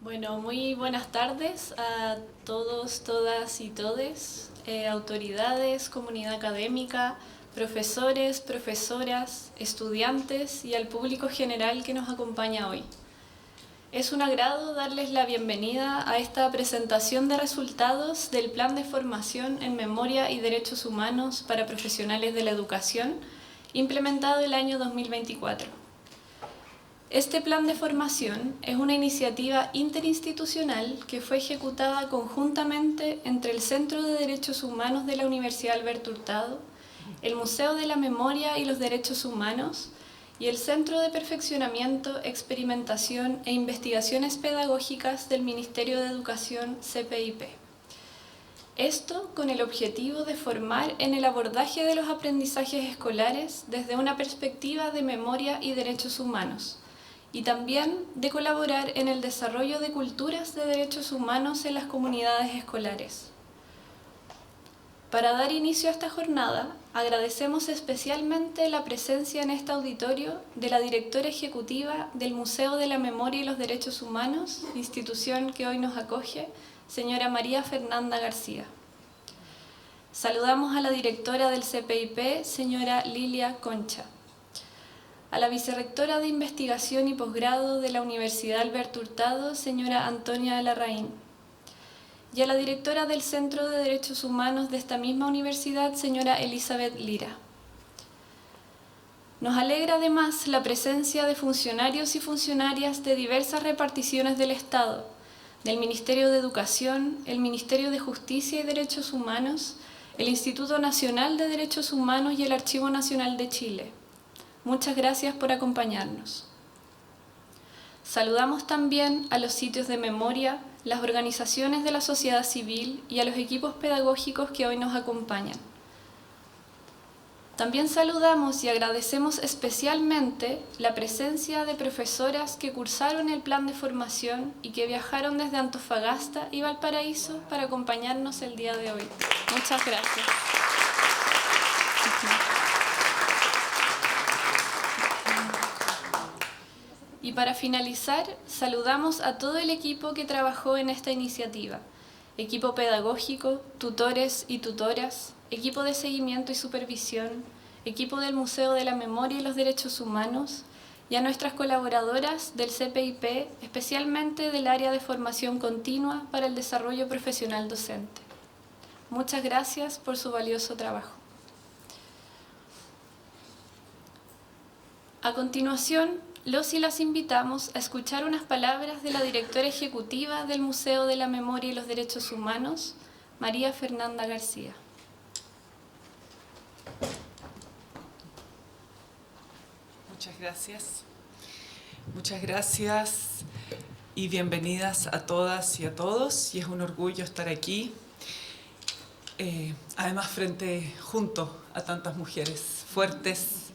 Bueno, muy buenas tardes a todos, todas y todes, autoridades, comunidad académica, profesores, profesoras, estudiantes y al público general que nos acompaña hoy. Es un agrado darles la bienvenida a esta presentación de resultados del Plan de Formación en Memoria y Derechos Humanos para Profesionales de la Educación, implementado el año 2024. Este plan de formación es una iniciativa interinstitucional que fue ejecutada conjuntamente entre el Centro de Derechos Humanos de la Universidad Alberto Hurtado, el Museo de la Memoria y los Derechos Humanos y el Centro de Perfeccionamiento, Experimentación e Investigaciones Pedagógicas del Ministerio de Educación CPIP. Esto con el objetivo de formar en el abordaje de los aprendizajes escolares desde una perspectiva de memoria y derechos humanos, y también de colaborar en el desarrollo de culturas de derechos humanos en las comunidades escolares. Para dar inicio a esta jornada, agradecemos especialmente la presencia en este auditorio de la directora ejecutiva del Museo de la Memoria y los Derechos Humanos, institución que hoy nos acoge, señora María Fernanda García. Saludamos a la directora del CPIP, señora Lilia Concha. A la vicerrectora de Investigación y Posgrado de la Universidad Alberto Hurtado, señora Antonia Larraín. Y a la directora del Centro de Derechos Humanos de esta misma universidad, señora Elizabeth Lira. Nos alegra además la presencia de funcionarios y funcionarias de diversas reparticiones del Estado, del Ministerio de Educación, el Ministerio de Justicia y Derechos Humanos, el Instituto Nacional de Derechos Humanos y el Archivo Nacional de Chile. Muchas gracias por acompañarnos. Saludamos también a los sitios de memoria, las organizaciones de la sociedad civil y a los equipos pedagógicos que hoy nos acompañan. También saludamos y agradecemos especialmente la presencia de profesoras que cursaron el plan de formación y que viajaron desde Antofagasta y Valparaíso para acompañarnos el día de hoy. Muchas gracias. Y para finalizar, saludamos a todo el equipo que trabajó en esta iniciativa, equipo pedagógico, tutores y tutoras, equipo de seguimiento y supervisión, equipo del Museo de la Memoria y los Derechos Humanos, y a nuestras colaboradoras del CPIP, especialmente del área de formación continua para el desarrollo profesional docente. Muchas gracias por su valioso trabajo. A continuación, los y las invitamos a escuchar unas palabras de la directora ejecutiva del Museo de la Memoria y los Derechos Humanos, María Fernanda García. Muchas gracias. Muchas gracias y bienvenidas a todas y a todos. Y es un orgullo estar aquí, además junto a tantas mujeres fuertes,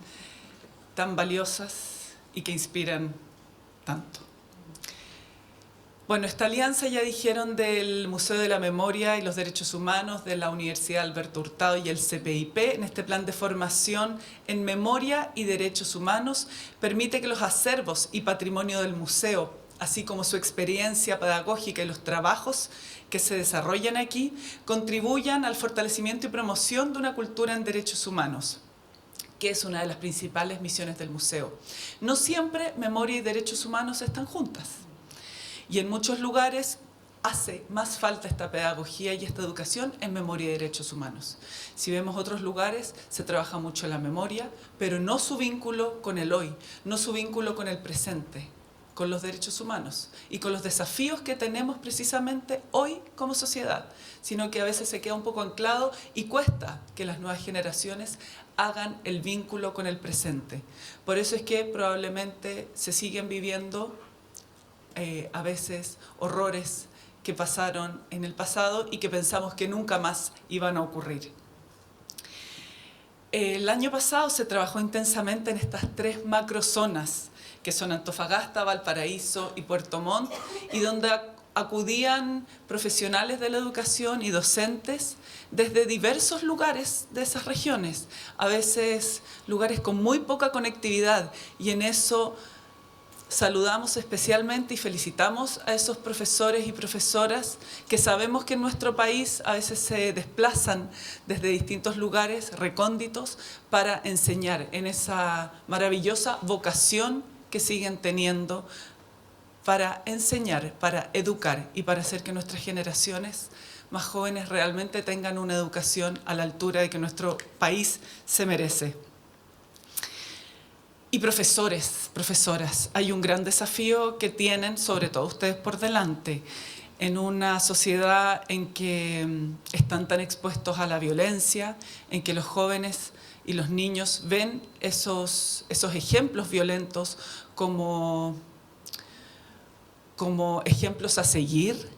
tan valiosas y que inspiran tanto. Bueno, esta alianza ya dijeron del Museo de la Memoria y los Derechos Humanos de la Universidad Alberto Hurtado y el CPIP en este plan de formación en memoria y derechos humanos permite que los acervos y patrimonio del museo, así como su experiencia pedagógica y los trabajos que se desarrollan aquí, contribuyan al fortalecimiento y promoción de una cultura en derechos humanos, que es una de las principales misiones del museo. No siempre memoria y derechos humanos están juntas. Y en muchos lugares hace más falta esta pedagogía y esta educación en memoria y derechos humanos. Si vemos otros lugares, se trabaja mucho la memoria, pero no su vínculo con el hoy, no su vínculo con el presente, con los derechos humanos y con los desafíos que tenemos precisamente hoy como sociedad, sino que a veces se queda un poco anclado y cuesta que las nuevas generaciones hagan el vínculo con el presente. Por eso es que probablemente se siguen viviendo a veces horrores que pasaron en el pasado y que pensamos que nunca más iban a ocurrir. El año pasado se trabajó intensamente en estas 3 macrozonas, que son Antofagasta, Valparaíso y Puerto Montt, y donde acudían profesionales de la educación y docentes desde diversos lugares de esas regiones, a veces lugares con muy poca conectividad, y en eso saludamos especialmente y felicitamos a esos profesores y profesoras que sabemos que en nuestro país a veces se desplazan desde distintos lugares recónditos para enseñar en esa maravillosa vocación que siguen teniendo para enseñar, para educar y para hacer que nuestras generaciones más jóvenes realmente tengan una educación a la altura de que nuestro país se merece. Y profesores, profesoras, hay un gran desafío que tienen, sobre todo ustedes por delante, en una sociedad en que están tan expuestos a la violencia, en que los jóvenes y los niños ven esos ejemplos violentos como ejemplos a seguir,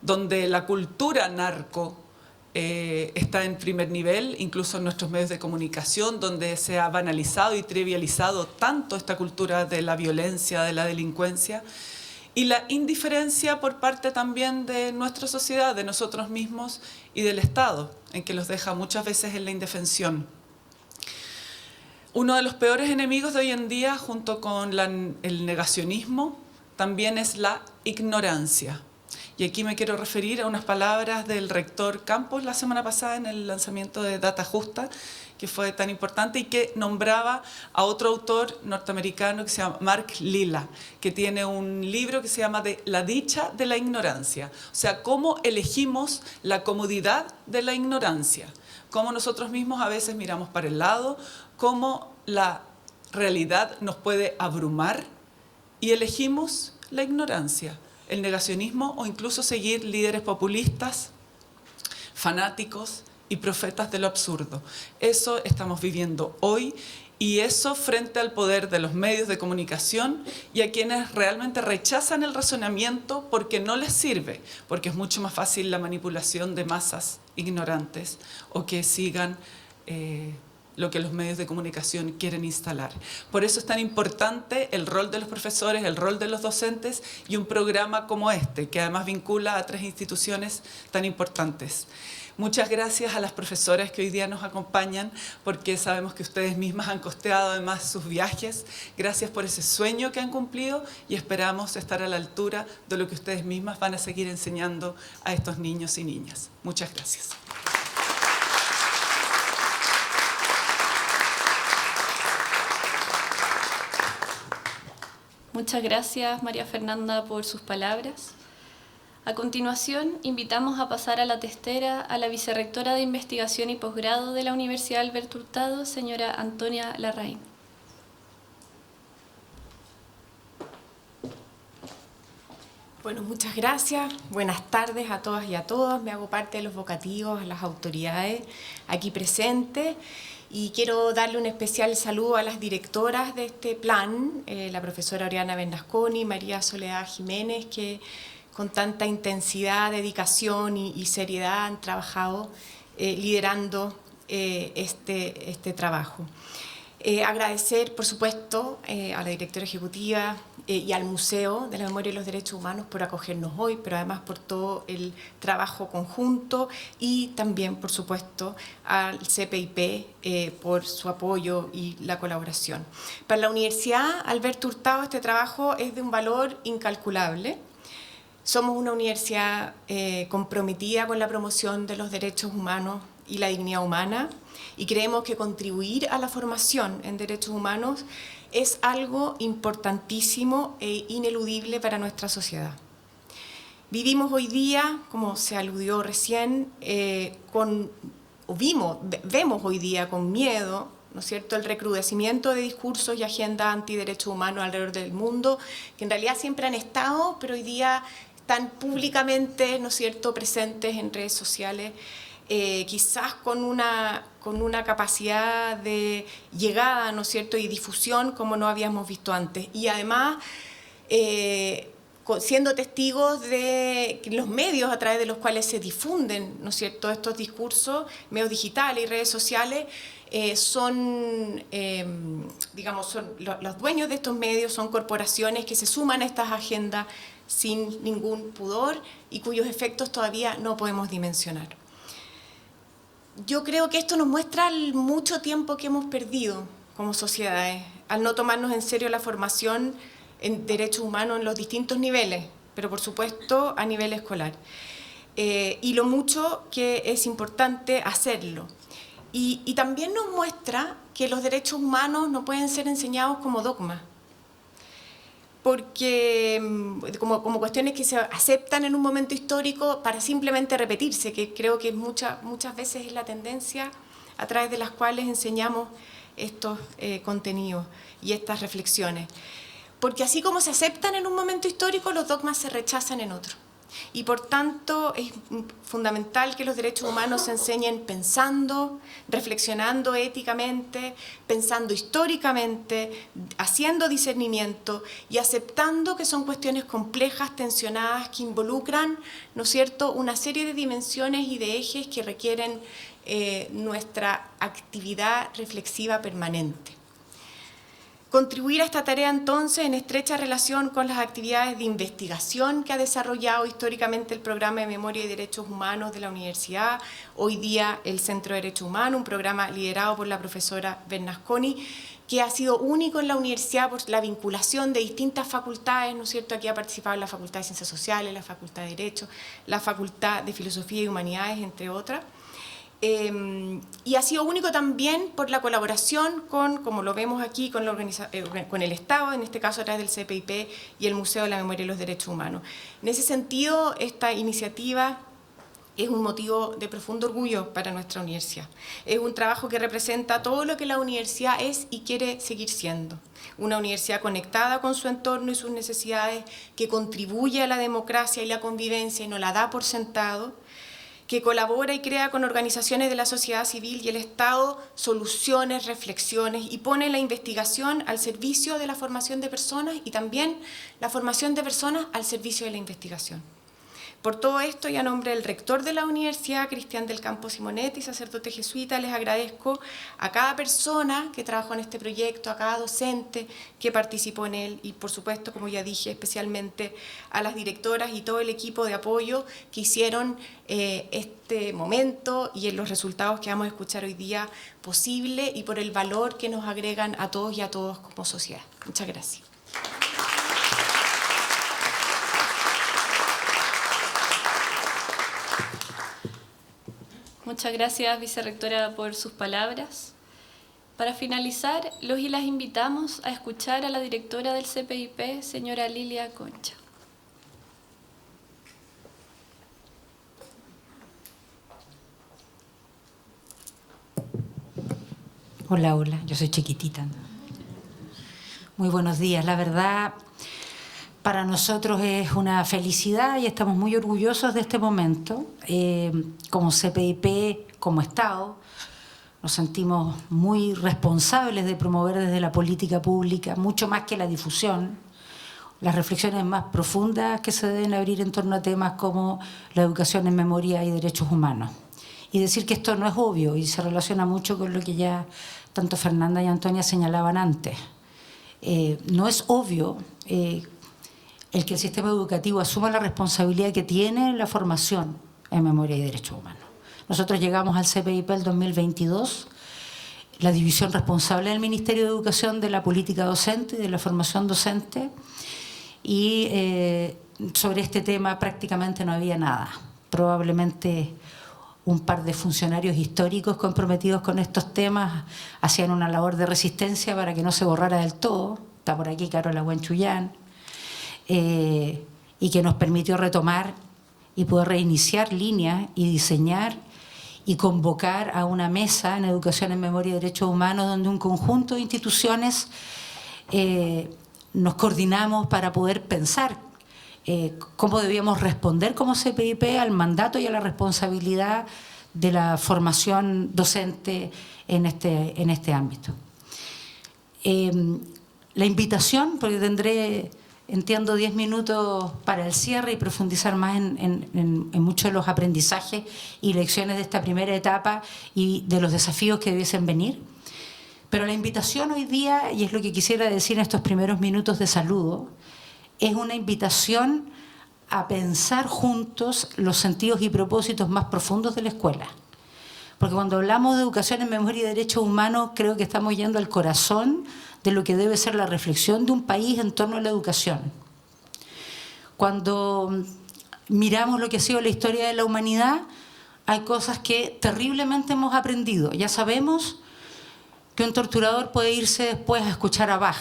donde la cultura narco está en primer nivel, incluso en nuestros medios de comunicación, donde se ha banalizado y trivializado tanto esta cultura de la violencia, de la delincuencia, y la indiferencia por parte también de nuestra sociedad, de nosotros mismos y del Estado, en que los deja muchas veces en la indefensión. Uno de los peores enemigos de hoy en día, junto con el negacionismo, también es la ignorancia. Y aquí me quiero referir a unas palabras del rector Campos la semana pasada en el lanzamiento de Data Justa, que fue tan importante y que nombraba a otro autor norteamericano que se llama Mark Lilla, que tiene un libro que se llama La dicha de la ignorancia. O sea, cómo elegimos la comodidad de la ignorancia, cómo nosotros mismos a veces miramos para el lado, cómo la realidad nos puede abrumar y elegimos la ignorancia, el negacionismo o incluso seguir líderes populistas, fanáticos y profetas de lo absurdo. Eso estamos viviendo hoy y eso frente al poder de los medios de comunicación y a quienes realmente rechazan el razonamiento porque no les sirve, porque es mucho más fácil la manipulación de masas ignorantes o que sigan lo que los medios de comunicación quieren instalar. Por eso es tan importante el rol de los profesores, el rol de los docentes y un programa como este, que además vincula a 3 instituciones tan importantes. Muchas gracias a las profesoras que hoy día nos acompañan, porque sabemos que ustedes mismas han costeado además sus viajes. Gracias por ese sueño que han cumplido y esperamos estar a la altura de lo que ustedes mismas van a seguir enseñando a estos niños y niñas. Muchas gracias. Muchas gracias, María Fernanda, por sus palabras. A continuación, invitamos a pasar a la testera a la vicerrectora de Investigación y Posgrado de la Universidad Alberto Hurtado, señora Antonia Larraín. Bueno, muchas gracias. Buenas tardes a todas y a todos. Me hago parte de los vocativos a las autoridades aquí presentes. Y quiero darle un especial saludo a las directoras de este plan, la profesora Oriana Bernasconi, María Soledad Jiménez, que con tanta intensidad, dedicación y seriedad han trabajado liderando este trabajo. Agradecer, por supuesto, a la directora ejecutiva y al Museo de la Memoria y los Derechos Humanos por acogernos hoy, pero además por todo el trabajo conjunto y también, por supuesto, al CPIP por su apoyo y la colaboración. Para la Universidad Alberto Hurtado este trabajo es de un valor incalculable. Somos una universidad comprometida con la promoción de los derechos humanos y la dignidad humana, y creemos que contribuir a la formación en derechos humanos es algo importantísimo e ineludible para nuestra sociedad. Vivimos hoy día, como se aludió recién, vemos hoy día con miedo, ¿no es cierto?, el recrudecimiento de discursos y agendas antiderechos humanos alrededor del mundo, que en realidad siempre han estado, pero hoy día están públicamente, ¿no es cierto?, presentes en redes sociales, quizás con una capacidad de llegada, ¿no es cierto?, y difusión como no habíamos visto antes. Y además, siendo testigos de los medios a través de los cuales se difunden, ¿no es cierto?, estos discursos, medios digitales y redes sociales, los dueños de estos medios son corporaciones que se suman a estas agendas sin ningún pudor y cuyos efectos todavía no podemos dimensionar. Yo creo que esto nos muestra el mucho tiempo que hemos perdido como sociedades al no tomarnos en serio la formación en derechos humanos en los distintos niveles, pero por supuesto a nivel escolar. Y lo mucho que es importante hacerlo. Y también nos muestra que los derechos humanos no pueden ser enseñados como dogmas, porque como cuestiones que se aceptan en un momento histórico para simplemente repetirse, que creo que muchas veces es la tendencia a través de las cuales enseñamos estos contenidos y estas reflexiones. Porque así como se aceptan en un momento histórico, los dogmas se rechazan en otro. Y por tanto es fundamental que los derechos humanos se enseñen pensando, reflexionando éticamente, pensando históricamente, haciendo discernimiento y aceptando que son cuestiones complejas, tensionadas, que involucran, ¿no es cierto?, una serie de dimensiones y de ejes que requieren nuestra actividad reflexiva permanente. Contribuir a esta tarea entonces en estrecha relación con las actividades de investigación que ha desarrollado históricamente el Programa de Memoria y Derechos Humanos de la Universidad, hoy día el Centro de Derechos Humanos, un programa liderado por la profesora Bernasconi, que ha sido único en la universidad por la vinculación de distintas facultades, ¿no es cierto? Aquí ha participado la Facultad de Ciencias Sociales, la Facultad de Derecho, la Facultad de Filosofía y Humanidades, entre otras. Y ha sido único también por la colaboración con, como lo vemos aquí, con el Estado, en este caso a través del CPIP y el Museo de la Memoria y los Derechos Humanos. En ese sentido, esta iniciativa es un motivo de profundo orgullo para nuestra universidad. Es un trabajo que representa todo lo que la universidad es y quiere seguir siendo. Una universidad conectada con su entorno y sus necesidades, que contribuye a la democracia y la convivencia y no la da por sentado, que colabora y crea con organizaciones de la sociedad civil y el Estado soluciones, reflexiones y pone la investigación al servicio de la formación de personas y también la formación de personas al servicio de la investigación. Por todo esto y a nombre del rector de la universidad, Cristian del Campo Simonetti, sacerdote jesuita, les agradezco a cada persona que trabajó en este proyecto, a cada docente que participó en él y por supuesto, como ya dije, especialmente a las directoras y todo el equipo de apoyo que hicieron este momento y en los resultados que vamos a escuchar hoy día posible y por el valor que nos agregan a todos y a todos como sociedad. Muchas gracias. Muchas gracias, vicerrectora, por sus palabras. Para finalizar, los y las invitamos a escuchar a la directora del CPIP, señora Lilia Concha. Hola, hola, yo soy chiquitita. Muy buenos días. La verdad, para nosotros es una felicidad y estamos muy orgullosos de este momento. Como CPIP, como Estado, nos sentimos muy responsables de promover desde la política pública, mucho más que la difusión, las reflexiones más profundas que se deben abrir en torno a temas como la educación en memoria y derechos humanos. Y decir que esto no es obvio y se relaciona mucho con lo que ya tanto Fernanda y Antonia señalaban antes. No es obvio el que el sistema educativo asuma la responsabilidad que tiene en la formación en memoria y derechos humanos. Nosotros llegamos al CPIP el 2022, la división responsable del Ministerio de Educación de la política docente y de la formación docente, y sobre este tema prácticamente no había nada. Probablemente un par de funcionarios históricos comprometidos con estos temas hacían una labor de resistencia para que no se borrara del todo. Está por aquí Carola Huanchuyán, y que nos permitió retomar y poder reiniciar líneas y diseñar y convocar a una mesa en educación en memoria y derechos humanos donde un conjunto de instituciones nos coordinamos para poder pensar cómo debíamos responder como CPIP al mandato y a la responsabilidad de la formación docente en este ámbito. La invitación, porque tendré, entiendo, 10 minutos para el cierre y profundizar más en muchos de los aprendizajes y lecciones de esta primera etapa y de los desafíos que debiesen venir. Pero la invitación hoy día, y es lo que quisiera decir en estos primeros minutos de saludo, es una invitación a pensar juntos los sentidos y propósitos más profundos de la escuela. Porque cuando hablamos de educación en memoria y derechos humanos, creo que estamos yendo al corazón de lo que debe ser la reflexión de un país en torno a la educación. Cuando miramos lo que ha sido la historia de la humanidad, hay cosas que terriblemente hemos aprendido. Ya sabemos que un torturador puede irse después a escuchar a Bach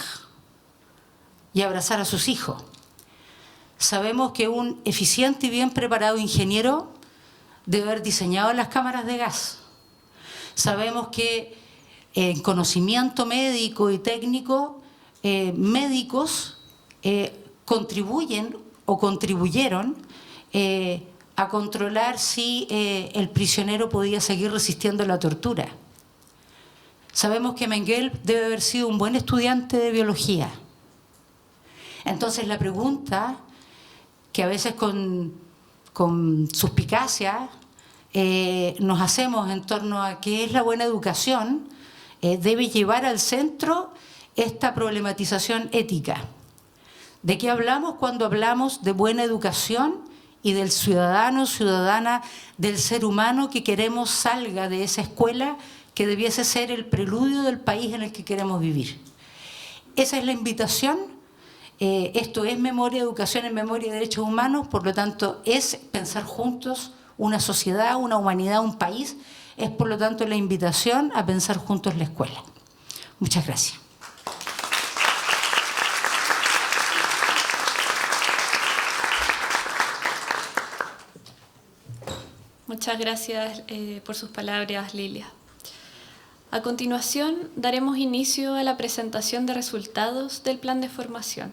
y abrazar a sus hijos. Sabemos que un eficiente y bien preparado ingeniero debe haber diseñado las cámaras de gas. Sabemos que en conocimiento médico y técnico, médicos contribuyen o contribuyeron a controlar si el prisionero podía seguir resistiendo la tortura. Sabemos que Mengele debe haber sido un buen estudiante de biología. Entonces la pregunta que a veces con suspicacia nos hacemos en torno a qué es la buena educación, debe llevar al centro esta problematización ética. ¿De qué hablamos cuando hablamos de buena educación y del ciudadano, ciudadana, del ser humano que queremos salga de esa escuela que debiese ser el preludio del país en el que queremos vivir? Esa es la invitación. Esto es memoria, educación en memoria y derechos humanos, por lo tanto es pensar juntos una sociedad, una humanidad, un país. Es por lo tanto la invitación a pensar juntos la escuela. Muchas gracias. Muchas gracias por sus palabras, Lilia. A continuación, daremos inicio a la presentación de resultados del plan de formación.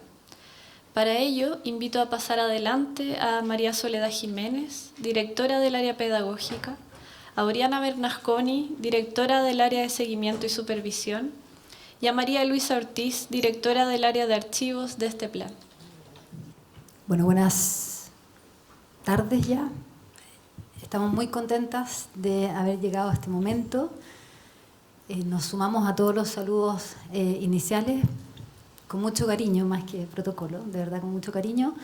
Para ello, invito a pasar adelante a María Soledad Jiménez, directora del área pedagógica, a Oriana Bernasconi, directora del área de seguimiento y supervisión, y a María Luisa Ortiz, directora del área de archivos de este plan. Bueno, buenas tardes ya. Estamos muy contentas de haber llegado a este momento. Nos sumamos a todos los saludos iniciales con mucho cariño, más que protocolo, de verdad con mucho cariño.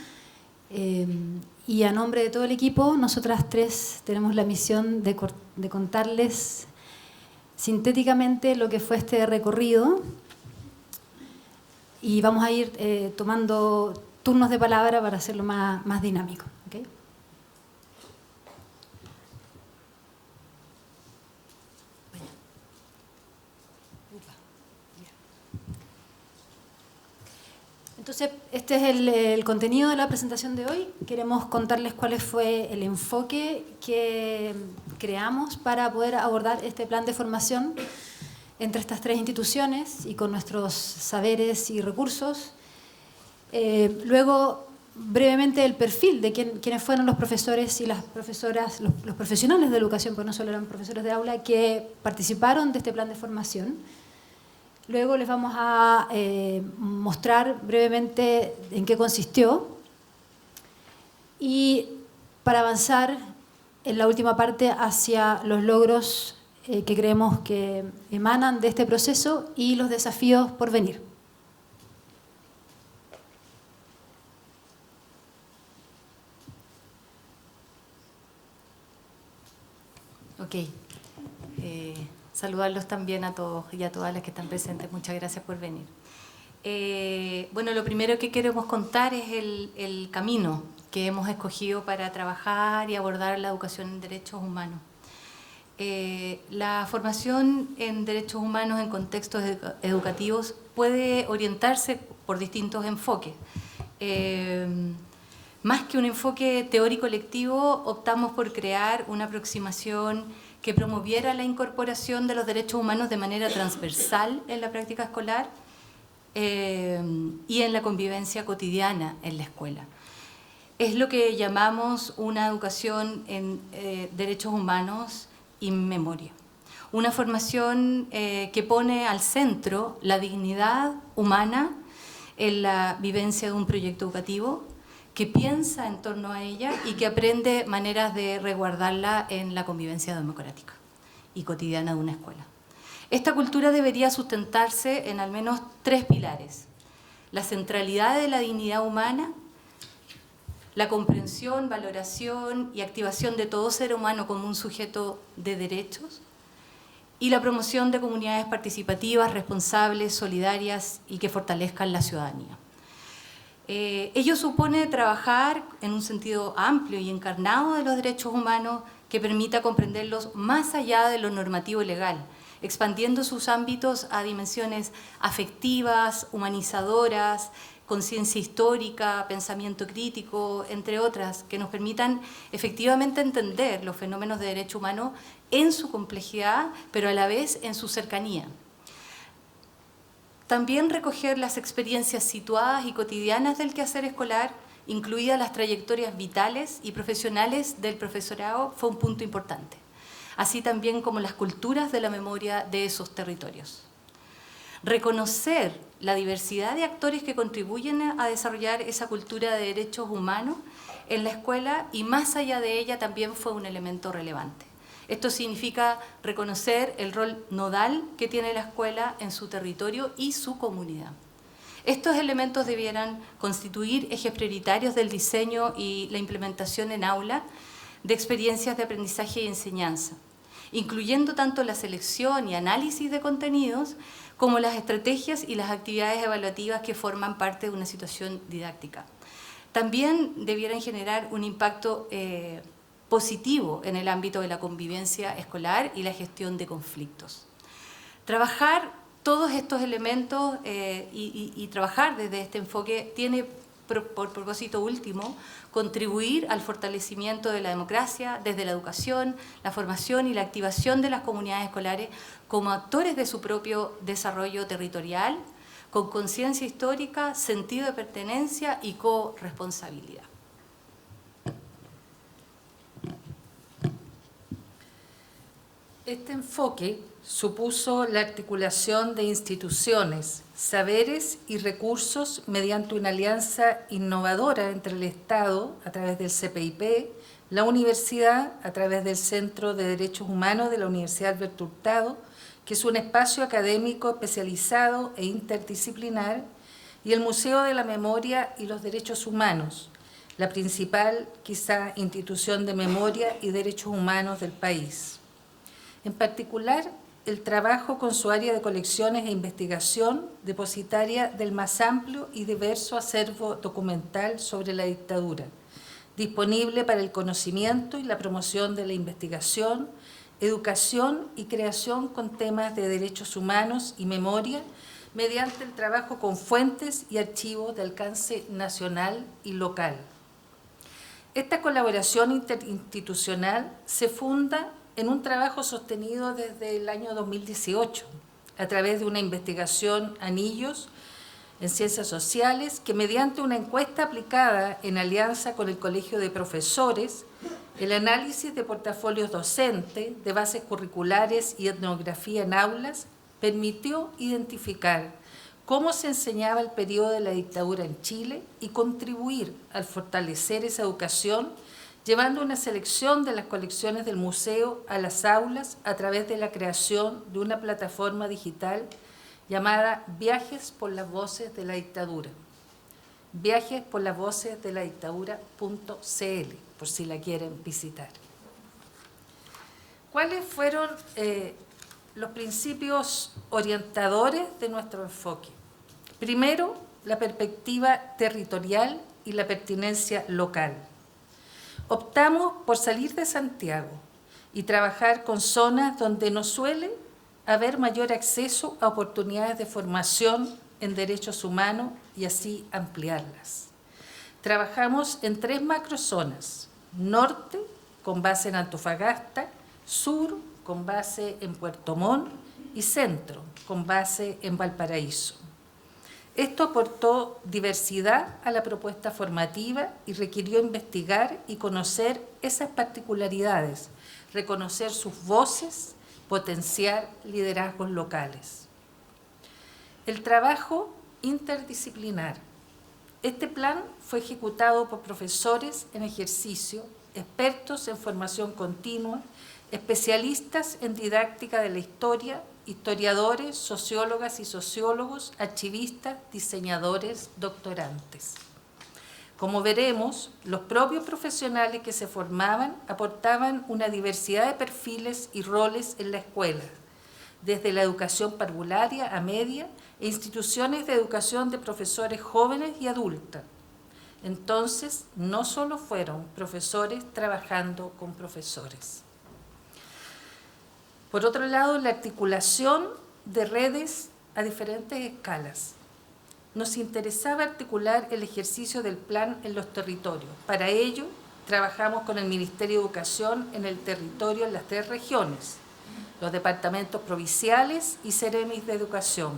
Y a nombre de todo el equipo, nosotras tres tenemos la misión de contarles sintéticamente lo que fue este recorrido y vamos a ir tomando turnos de palabra para hacerlo más dinámico. ¿Okay? Entonces, este es el contenido de la presentación de hoy. Queremos contarles cuál fue el enfoque que creamos para poder abordar este plan de formación entre estas tres instituciones y con nuestros saberes y recursos. Luego, brevemente, el perfil de quiénes fueron los profesores y las profesoras, los profesionales de educación, porque no solo eran profesores de aula, que participaron de este plan de formación. Luego les vamos a mostrar brevemente en qué consistió y para avanzar en la última parte hacia los logros que creemos que emanan de este proceso y los desafíos por venir. Ok. Saludarlos también a todos y a todas las que están presentes. Muchas gracias por venir. Bueno, lo primero que queremos contar es el camino que hemos escogido para trabajar y abordar la educación en derechos humanos. La formación en derechos humanos en contextos educativos puede orientarse por distintos enfoques. Más que un enfoque teórico lectivo, optamos por crear una aproximación que promoviera la incorporación de los derechos humanos de manera transversal en la práctica escolar y en la convivencia cotidiana en la escuela. Es lo que llamamos una educación en derechos humanos y memoria. Una formación que pone al centro la dignidad humana en la vivencia de un proyecto educativo, que piensa en torno a ella y que aprende maneras de resguardarla en la convivencia democrática y cotidiana de una escuela. Esta cultura debería sustentarse en al menos tres pilares: la centralidad de la dignidad humana, la comprensión, valoración y activación de todo ser humano como un sujeto de derechos y la promoción de comunidades participativas, responsables, solidarias y que fortalezcan la ciudadanía. Ello supone trabajar en un sentido amplio y encarnado de los derechos humanos que permita comprenderlos más allá de lo normativo y legal, expandiendo sus ámbitos a dimensiones afectivas, humanizadoras, conciencia histórica, pensamiento crítico, entre otras, que nos permitan efectivamente entender los fenómenos de derecho humano en su complejidad, pero a la vez en su cercanía. También recoger las experiencias situadas y cotidianas del quehacer escolar, incluidas las trayectorias vitales y profesionales del profesorado, fue un punto importante, así también como las culturas de la memoria de esos territorios. Reconocer la diversidad de actores que contribuyen a desarrollar esa cultura de derechos humanos en la escuela y más allá de ella también fue un elemento relevante. Esto significa reconocer el rol nodal que tiene la escuela en su territorio y su comunidad. Estos elementos debieran constituir ejes prioritarios del diseño y la implementación en aula de experiencias de aprendizaje y enseñanza, incluyendo tanto la selección y análisis de contenidos como las estrategias y las actividades evaluativas que forman parte de una situación didáctica. También debieran generar un impacto positivo en el ámbito de la convivencia escolar y la gestión de conflictos. Trabajar todos estos elementos y trabajar desde este enfoque tiene por propósito último contribuir al fortalecimiento de la democracia desde la educación, la formación y la activación de las comunidades escolares como actores de su propio desarrollo territorial, con conciencia histórica, sentido de pertenencia y corresponsabilidad. Este enfoque supuso la articulación de instituciones, saberes y recursos mediante una alianza innovadora entre el Estado, a través del CPIP, la universidad, a través del Centro de Derechos Humanos de la Universidad Alberto Hurtado, que es un espacio académico especializado e interdisciplinar, y el Museo de la Memoria y los Derechos Humanos, la principal, quizá, institución de memoria y derechos humanos del país. En particular, el trabajo con su área de colecciones e investigación, depositaria del más amplio y diverso acervo documental sobre la dictadura, disponible para el conocimiento y la promoción de la investigación, educación y creación con temas de derechos humanos y memoria, mediante el trabajo con fuentes y archivos de alcance nacional y local. Esta colaboración interinstitucional se funda en un trabajo sostenido desde el año 2018, a través de una investigación Anillos en Ciencias Sociales, que mediante una encuesta aplicada en alianza con el Colegio de Profesores, el análisis de portafolios docentes, de bases curriculares y etnografía en aulas, permitió identificar cómo se enseñaba el periodo de la dictadura en Chile y contribuir al fortalecer esa educación, llevando una selección de las colecciones del museo a las aulas a través de la creación de una plataforma digital llamada Viajes por las Voces de la Dictadura. Viajes por las Voces de la Dictadura.cl, por si la quieren visitar. ¿Cuáles fueron los principios orientadores de nuestro enfoque? Primero, la perspectiva territorial y la pertinencia local. Optamos por salir de Santiago y trabajar con zonas donde no suele haber mayor acceso a oportunidades de formación en derechos humanos y así ampliarlas. Trabajamos en 3 macrozonas: norte, con base en Antofagasta; sur, con base en Puerto Montt; y centro, con base en Valparaíso. Esto aportó diversidad a la propuesta formativa y requirió investigar y conocer esas particularidades, reconocer sus voces, potenciar liderazgos locales. El trabajo interdisciplinar. Este plan fue ejecutado por profesores en ejercicio, expertos en formación continua, especialistas en didáctica de la historia, historiadores, sociólogas y sociólogos, archivistas, diseñadores, doctorantes. Como veremos, los propios profesionales que se formaban aportaban una diversidad de perfiles y roles en la escuela, desde la educación parvularia a media e instituciones de educación de profesores jóvenes y adultos. Entonces, no solo fueron profesores trabajando con profesores. Por otro lado, la articulación de redes a diferentes escalas. Nos interesaba articular el ejercicio del plan en los territorios. Para ello, trabajamos con el Ministerio de Educación en el territorio en las 3 regiones, los departamentos provinciales y Ceremis de Educación.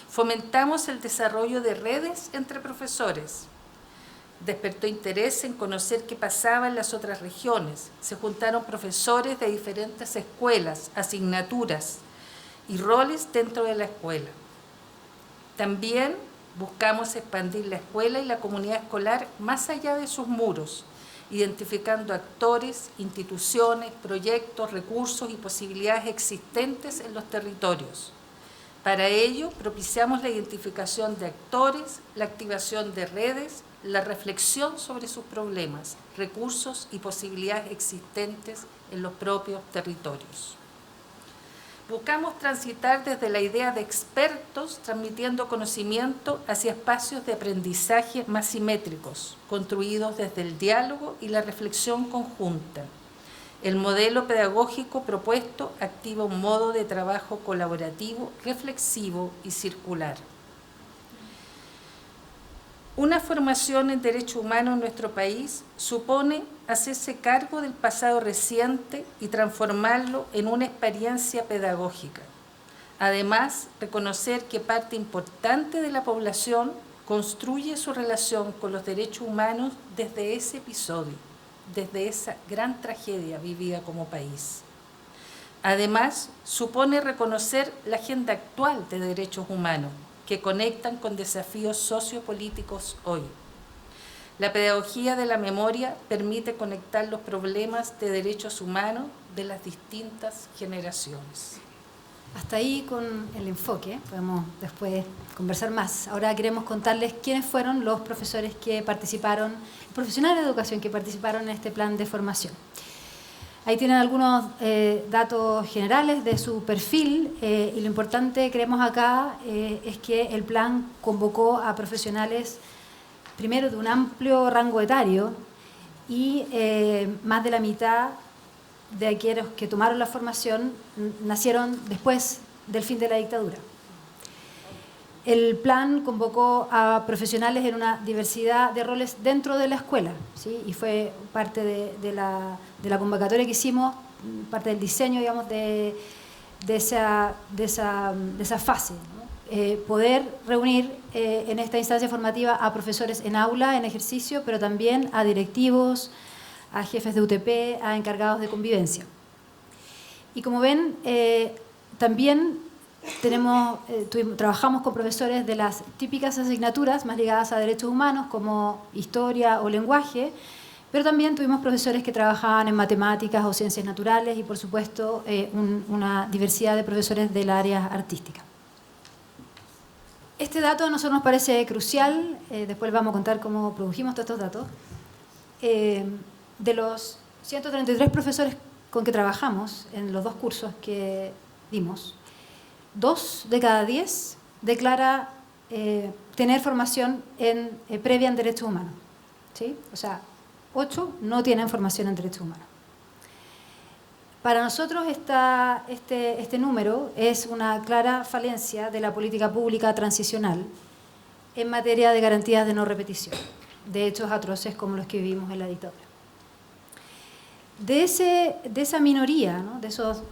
Fomentamos el desarrollo de redes entre profesores. Despertó interés en conocer qué pasaba en las otras regiones. Se juntaron profesores de diferentes escuelas, asignaturas y roles dentro de la escuela. También buscamos expandir la escuela y la comunidad escolar más allá de sus muros, identificando actores, instituciones, proyectos, recursos y posibilidades existentes en los territorios. Para ello, propiciamos la identificación de actores, la activación de redes, la reflexión sobre sus problemas, recursos y posibilidades existentes en los propios territorios. Buscamos transitar desde la idea de expertos, transmitiendo conocimiento hacia espacios de aprendizaje más simétricos, construidos desde el diálogo y la reflexión conjunta. El modelo pedagógico propuesto activa un modo de trabajo colaborativo, reflexivo y circular. Una formación en derechos humanos en nuestro país supone hacerse cargo del pasado reciente y transformarlo en una experiencia pedagógica. Además, reconocer que parte importante de la población construye su relación con los derechos humanos desde ese episodio, desde esa gran tragedia vivida como país. Además, supone reconocer la agenda actual de derechos humanos, que conectan con desafíos sociopolíticos hoy. La pedagogía de la memoria permite conectar los problemas de derechos humanos de las distintas generaciones. Hasta ahí con el enfoque, podemos después conversar más. Ahora queremos contarles quiénes fueron los profesores que participaron, profesionales de educación que participaron en este plan de formación. Ahí tienen algunos datos generales de su perfil y lo importante, creemos acá, es que el plan convocó a profesionales, primero de un amplio rango etario y más de la mitad de aquellos que tomaron la formación nacieron después del fin de la dictadura. El plan convocó a profesionales en una diversidad de roles dentro de la escuela, ¿sí? Y fue parte de la convocatoria que hicimos, parte del diseño, digamos, de esa fase, ¿no? Poder reunir en esta instancia formativa a profesores en aula, en ejercicio, pero también a directivos, a jefes de UTP, a encargados de convivencia. Y como ven, también trabajamos con profesores de las típicas asignaturas más ligadas a derechos humanos, como historia o lenguaje, pero también tuvimos profesores que trabajaban en matemáticas o ciencias naturales y, por supuesto, una diversidad de profesores del área artística. Este dato a nosotros nos parece crucial, después les vamos a contar cómo produjimos todos estos datos. De los 133 profesores con que trabajamos en los 2 cursos que dimos, 2 de cada 10 declara tener formación previa en derechos humanos, ¿sí? O sea, 8 no tienen formación en derechos humanos. Para nosotros este número es una clara falencia de la política pública transicional en materia de garantías de no repetición de hechos atroces como los que vivimos en la dictadura. De esa minoría, ¿no? De esos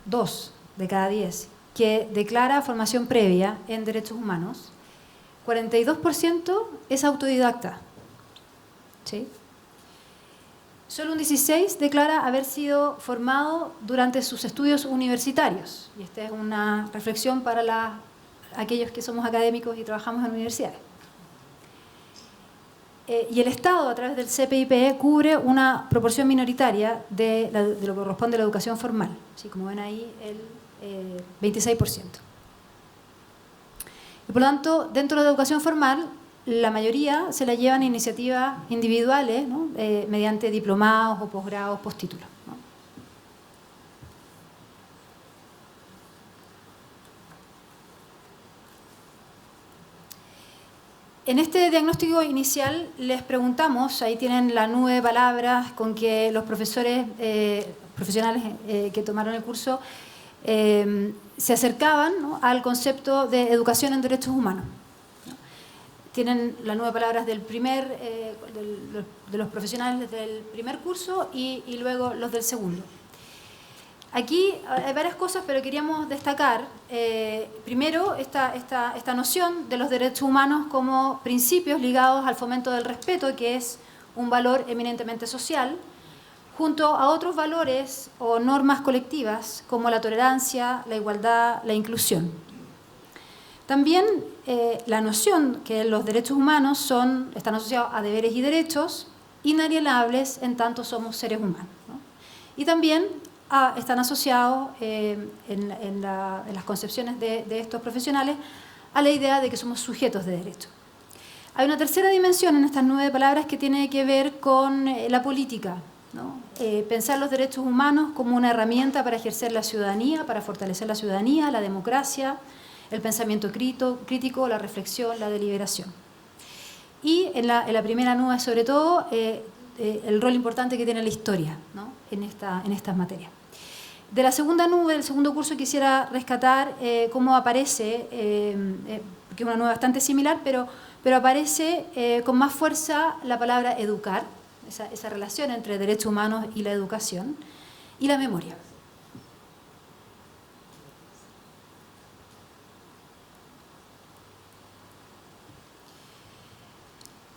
2 de cada 10 que declara formación previa en derechos humanos, 42% es autodidacta, ¿sí? Solo un 16% declara haber sido formado durante sus estudios universitarios. Y esta es una reflexión para aquellos que somos académicos y trabajamos en universidades. Y el Estado, a través del CPIPE, cubre una proporción minoritaria de lo que corresponde a la educación formal. ¿Sí? Como ven ahí, el 26%. Y por lo tanto, dentro de la educación formal, la mayoría se la llevan iniciativas individuales, ¿no? Mediante diplomados o posgrados, postítulos, ¿no? En este diagnóstico inicial les preguntamos, ahí tienen la nube de palabras con que los profesores profesionales que tomaron el curso se acercaban, ¿no?, al concepto de educación en derechos humanos. Tienen la nube de palabras del de los profesionales del primer curso y luego los del segundo. Aquí hay varias cosas, pero queríamos destacar, primero, esta noción de los derechos humanos como principios ligados al fomento del respeto, que es un valor eminentemente social, junto a otros valores o normas colectivas como la tolerancia, la igualdad, la inclusión. También la noción que los derechos humanos están asociados a deberes y derechos inalienables en tanto somos seres humanos, ¿no? Y también están asociados en las concepciones de estos profesionales a la idea de que somos sujetos de derecho. Hay una tercera dimensión en estas 9 palabras que tiene que ver con la política, ¿no? Pensar los derechos humanos como una herramienta para ejercer la ciudadanía, para fortalecer la ciudadanía, la democracia, el pensamiento crítico, la reflexión, la deliberación. Y en la primera nube, sobre todo, el rol importante que tiene la historia, ¿no?, en estas materias. De la segunda nube, del segundo curso, quisiera rescatar cómo aparece, que es una nube bastante similar, pero aparece con más fuerza la palabra educar, esa relación entre derechos humanos y la educación, y la memoria.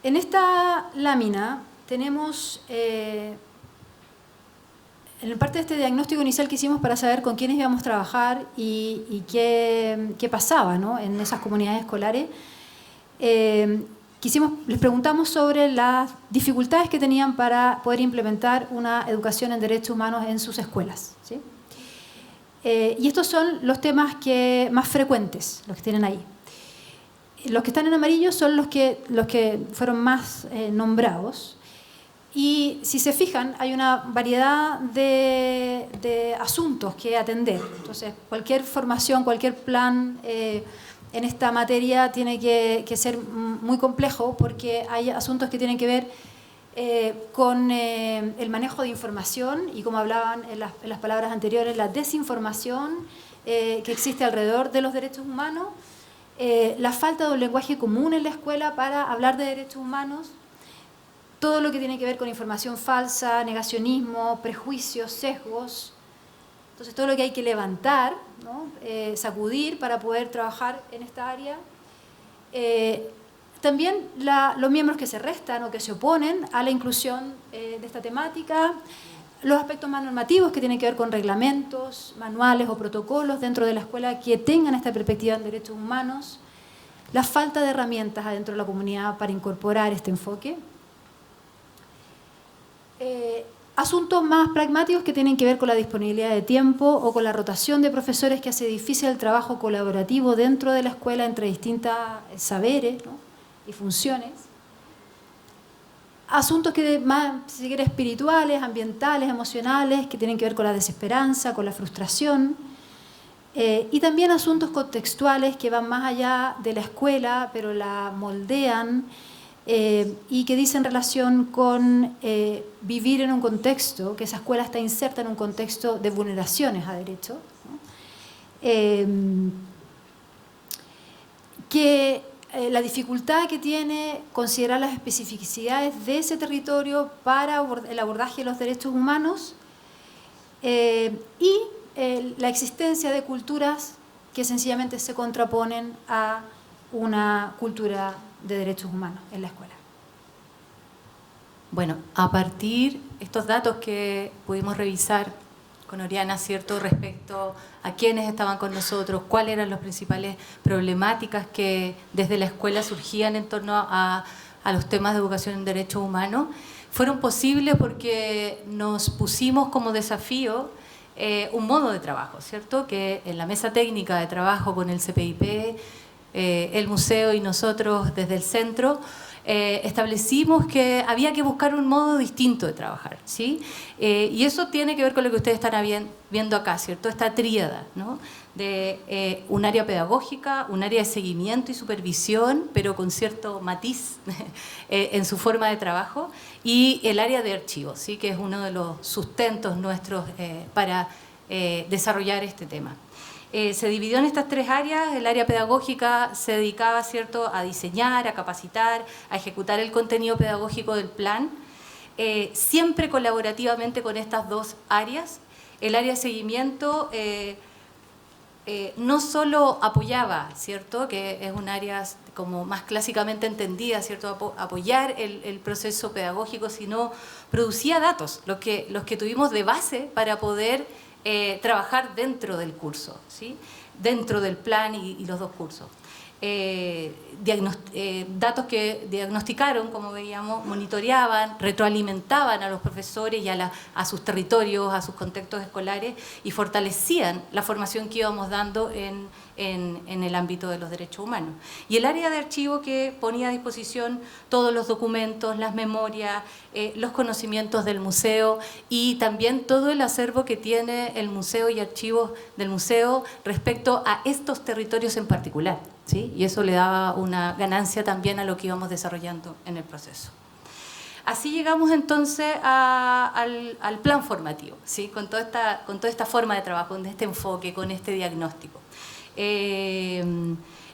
En esta lámina tenemos, en parte de este diagnóstico inicial que hicimos para saber con quiénes íbamos a trabajar y qué pasaba, ¿no?, en esas comunidades escolares, les preguntamos sobre las dificultades que tenían para poder implementar una educación en derechos humanos en sus escuelas, ¿sí? Y estos son los temas más frecuentes, los que tienen ahí. Los que están en amarillo son los que fueron más nombrados. Y si se fijan, hay una variedad de asuntos que atender. Entonces, cualquier formación, cualquier plan en esta materia tiene que ser muy complejo, porque hay asuntos que tienen que ver con el manejo de información y, como hablaban en las palabras anteriores, la desinformación que existe alrededor de los derechos humanos, la falta de un lenguaje común en la escuela para hablar de derechos humanos, todo lo que tiene que ver con información falsa, negacionismo, prejuicios, sesgos. Entonces, todo lo que hay que levantar, ¿no?, sacudir para poder trabajar en esta área. También los miembros que se restan o que se oponen a la inclusión de esta temática, los aspectos más normativos que tienen que ver con reglamentos, manuales o protocolos dentro de la escuela que tengan esta perspectiva en derechos humanos, la falta de herramientas adentro de la comunidad para incorporar este enfoque. Asuntos más pragmáticos que tienen que ver con la disponibilidad de tiempo o con la rotación de profesores, que hace difícil el trabajo colaborativo dentro de la escuela entre distintos saberes, ¿no?, y funciones. Asuntos más, si quiere, espirituales, ambientales, emocionales, que tienen que ver con la desesperanza, con la frustración. Y también asuntos contextuales que van más allá de la escuela, pero la moldean, y que dicen relación con vivir en un contexto, que esa escuela está inserta en un contexto de vulneraciones a derechos, ¿no? La dificultad que tiene considerar las especificidades de ese territorio para el abordaje de los derechos humanos, y la existencia de culturas que sencillamente se contraponen a una cultura de derechos humanos en la escuela. Bueno, a partir de estos datos que pudimos revisar con Oriana, ¿cierto?, respecto a quiénes estaban con nosotros, cuáles eran las principales problemáticas que desde la escuela surgían en torno a los temas de educación en derechos humanos, fueron posibles porque nos pusimos como desafío un modo de trabajo, ¿cierto?, que en la mesa técnica de trabajo con el CPIP, el museo y nosotros desde el centro, establecimos que había que buscar un modo distinto de trabajar, ¿sí? Y eso tiene que ver con lo que ustedes están viendo acá, ¿cierto? Esta tríada, ¿no?, de un área pedagógica, un área de seguimiento y supervisión, pero con cierto matiz en su forma de trabajo, y el área de archivos, ¿sí? Que es uno de los sustentos nuestros para desarrollar este tema. Se dividió en estas tres áreas. El área pedagógica se dedicaba, ¿cierto?, a diseñar, a capacitar, a ejecutar el contenido pedagógico del plan, siempre colaborativamente con estas dos áreas. El área de seguimiento no solo apoyaba, ¿cierto?, que es un área como más clásicamente entendida, ¿cierto?, apoyar el proceso pedagógico, sino producía datos, los que tuvimos de base para poder trabajar dentro del curso, ¿sí?, dentro del plan y los dos cursos. Datos que diagnosticaron, como veíamos, monitoreaban, retroalimentaban a los profesores y a sus territorios, a sus contextos escolares, y fortalecían la formación que íbamos dando en el ámbito de los derechos humanos. Y el área de archivo, que ponía a disposición todos los documentos, las memorias, los conocimientos del museo, y también todo el acervo que tiene el museo y archivos del museo respecto a estos territorios en particular, ¿sí? Y eso le daba una ganancia también a lo que íbamos desarrollando en el proceso. Así llegamos entonces al plan formativo, ¿sí?, con toda esta forma de trabajo, con este enfoque, con este diagnóstico.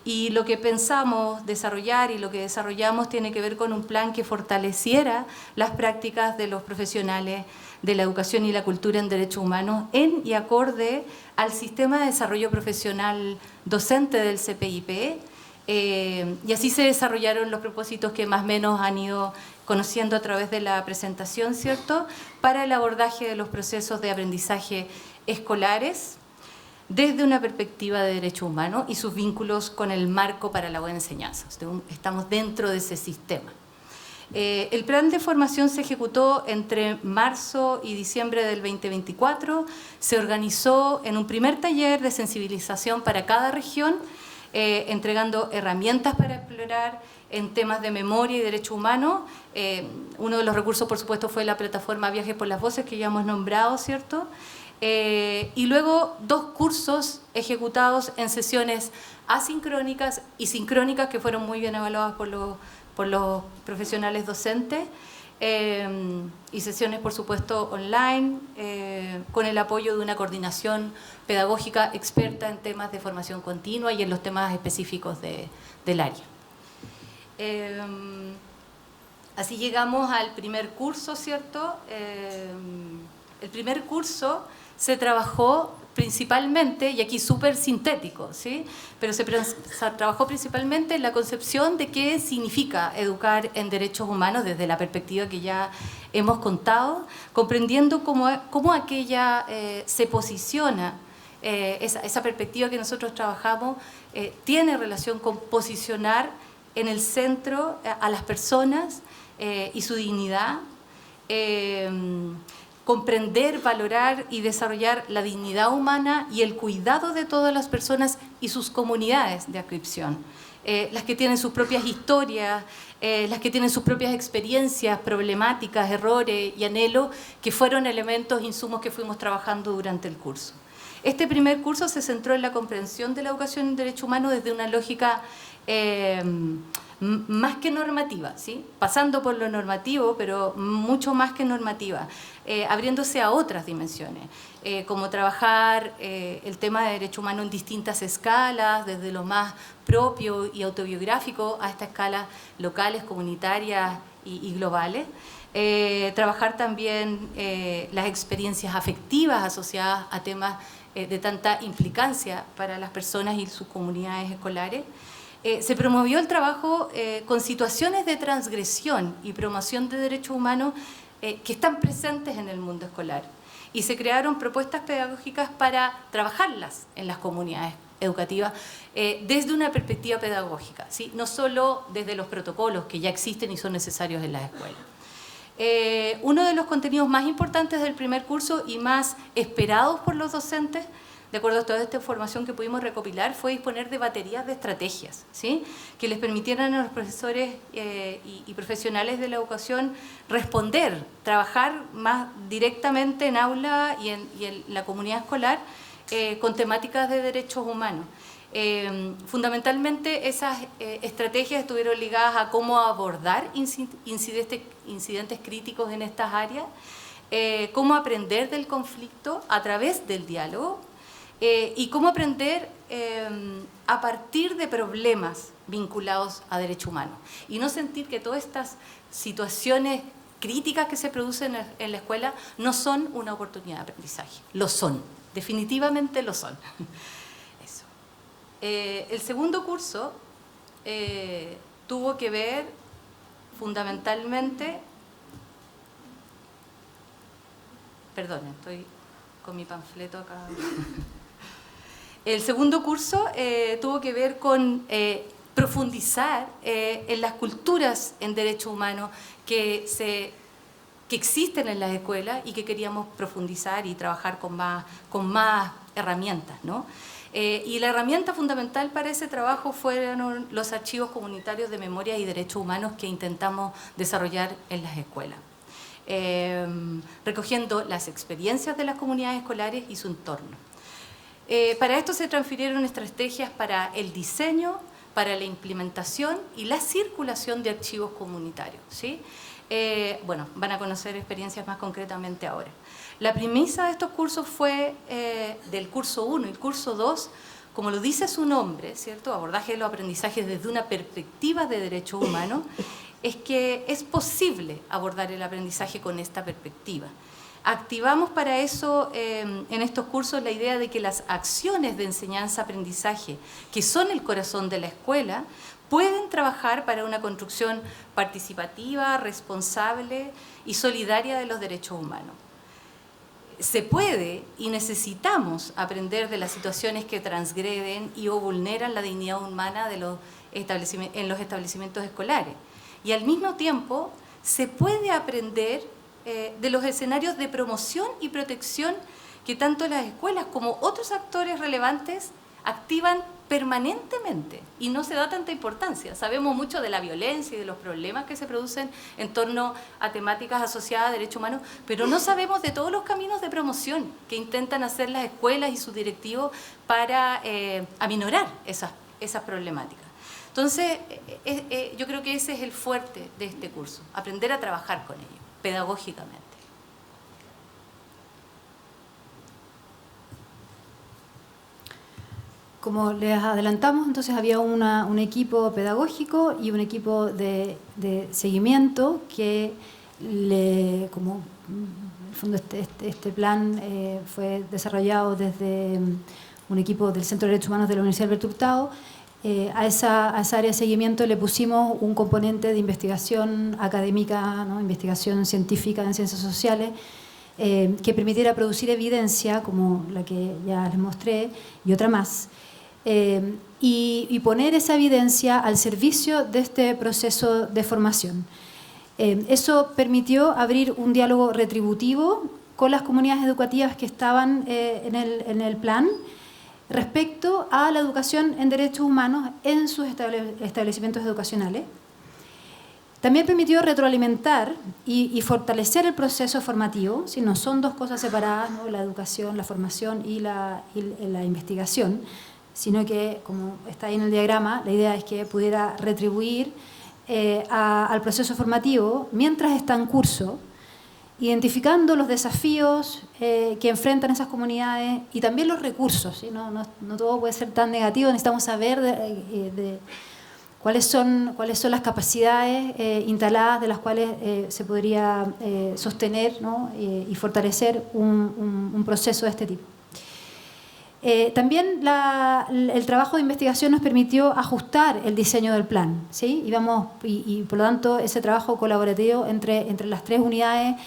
Y lo que pensamos desarrollar y lo que desarrollamos tiene que ver con un plan que fortaleciera las prácticas de los profesionales de la educación y la cultura en derechos humanos en y acorde al sistema de desarrollo profesional docente del CPIP, y así se desarrollaron los propósitos que más o menos han ido conociendo a través de la presentación, ¿cierto?, para el abordaje de los procesos de aprendizaje escolares desde una perspectiva de derechos humanos y sus vínculos con el marco para la buena enseñanza. Estamos dentro de ese sistema. El plan de formación se ejecutó entre marzo y diciembre del 2024. Se organizó en un primer taller de sensibilización para cada región, entregando herramientas para explorar en temas de memoria y derechos humanos. Uno de los recursos, por supuesto, fue la plataforma Viajes por las Voces, que ya hemos nombrado, ¿cierto?, y luego 2 cursos ejecutados en sesiones asincrónicas y sincrónicas, que fueron muy bien evaluadas por los profesionales docentes, y sesiones, por supuesto, online, con el apoyo de una coordinación pedagógica experta en temas de formación continua y en los temas específicos del área. Así llegamos al primer curso, ¿cierto? El primer curso se trabajó principalmente, y aquí súper sintético, ¿sí?, pero se trabajó principalmente en la concepción de qué significa educar en derechos humanos desde la perspectiva que ya hemos contado, comprendiendo cómo aquella se posiciona, esa perspectiva que nosotros trabajamos tiene relación con posicionar en el centro a las personas y su dignidad, comprender, valorar y desarrollar la dignidad humana y el cuidado de todas las personas y sus comunidades de adscripción, las que tienen sus propias historias, las que tienen sus propias experiencias, problemáticas, errores y anhelos, que fueron elementos, insumos que fuimos trabajando durante el curso. Este primer curso se centró en la comprensión de la educación en derechos humanos desde una lógica más que normativa, ¿sí?, pasando por lo normativo, pero mucho más que normativa, abriéndose a otras dimensiones, como trabajar el tema de derecho humano en distintas escalas, desde lo más propio y autobiográfico a estas escalas locales, comunitarias y globales. Trabajar también las experiencias afectivas asociadas a temas de tanta implicancia para las personas y sus comunidades escolares. Se promovió el trabajo con situaciones de transgresión y promoción de derechos humanos que están presentes en el mundo escolar, y se crearon propuestas pedagógicas para trabajarlas en las comunidades educativas desde una perspectiva pedagógica, ¿sí?, no solo desde los protocolos que ya existen y son necesarios en las escuelas. Uno de los contenidos más importantes del primer curso y más esperados por los docentes, de acuerdo a toda esta información que pudimos recopilar, fue disponer de baterías de estrategias, ¿sí?, que les permitieran a los profesores y profesionales de la educación trabajar más directamente en aula y en la comunidad escolar con temáticas de derechos humanos. Fundamentalmente esas estrategias estuvieron ligadas a cómo abordar incidentes críticos en estas áreas, cómo aprender del conflicto a través del diálogo y cómo aprender a partir de problemas vinculados a derechos humanos y no sentir que todas estas situaciones críticas que se producen en la escuela no son una oportunidad de aprendizaje. Lo son, definitivamente lo son. Eso. El segundo curso tuvo que ver fundamentalmente... Perdón, estoy con mi panfleto acá. El segundo curso tuvo que ver con profundizar en las culturas en derechos humanos que existen en las escuelas y que queríamos profundizar y trabajar con más herramientas, ¿no? Y la herramienta fundamental para ese trabajo fueron los archivos comunitarios de memoria y derechos humanos que intentamos desarrollar en las escuelas, recogiendo las experiencias de las comunidades escolares y su entorno. Para esto se transfirieron estrategias para el diseño, para la implementación y la circulación de archivos comunitarios, ¿sí? Bueno, van a conocer experiencias más concretamente ahora. La premisa de estos cursos fue del curso 1 y el curso 2, como lo dice su nombre, ¿cierto? Abordaje de los aprendizajes desde una perspectiva de derechos humanos, es que es posible abordar el aprendizaje con esta perspectiva. Activamos para eso en estos cursos la idea de que las acciones de enseñanza-aprendizaje, que son el corazón de la escuela, pueden trabajar para una construcción participativa, responsable y solidaria de los derechos humanos. Se puede y necesitamos aprender de las situaciones que transgreden y o vulneran la dignidad humana de en los establecimientos escolares. Y al mismo tiempo se puede aprender de los escenarios de promoción y protección que tanto las escuelas como otros actores relevantes activan permanentemente y no se da tanta importancia. Sabemos mucho de la violencia y de los problemas que se producen en torno a temáticas asociadas a derechos humanos, pero no sabemos de todos los caminos de promoción que intentan hacer las escuelas y sus directivos para aminorar esas problemáticas. Entonces, yo creo que ese es el fuerte de este curso, aprender a trabajar con ellos, pedagógicamente. Como les adelantamos, entonces había un equipo pedagógico y un equipo de seguimiento que, como en el fondo este plan fue desarrollado desde un equipo del Centro de Derechos Humanos de la Universidad Alberto Hurtado, a esa área de seguimiento le pusimos un componente de investigación académica, ¿no? Investigación científica en ciencias sociales, que permitiera producir evidencia, como la que ya les mostré, y otra más, y poner esa evidencia al servicio de este proceso de formación. Eso permitió abrir un diálogo retributivo con las comunidades educativas que estaban en el plan respecto a la educación en derechos humanos en sus establecimientos educacionales. También permitió retroalimentar y fortalecer el proceso formativo, si no son dos cosas separadas, ¿no? La educación, la formación y la investigación, sino que, como está ahí en el diagrama, la idea es que pudiera retribuir al proceso formativo mientras está en curso, identificando los desafíos que enfrentan esas comunidades y también los recursos, ¿sí? No todo puede ser tan negativo, necesitamos saber de cuáles son las capacidades instaladas de las cuales se podría sostener, ¿no? Y fortalecer un proceso de este tipo. También el trabajo de investigación nos permitió ajustar el diseño del plan, ¿sí? Y por lo tanto ese trabajo colaborativo entre las tres unidades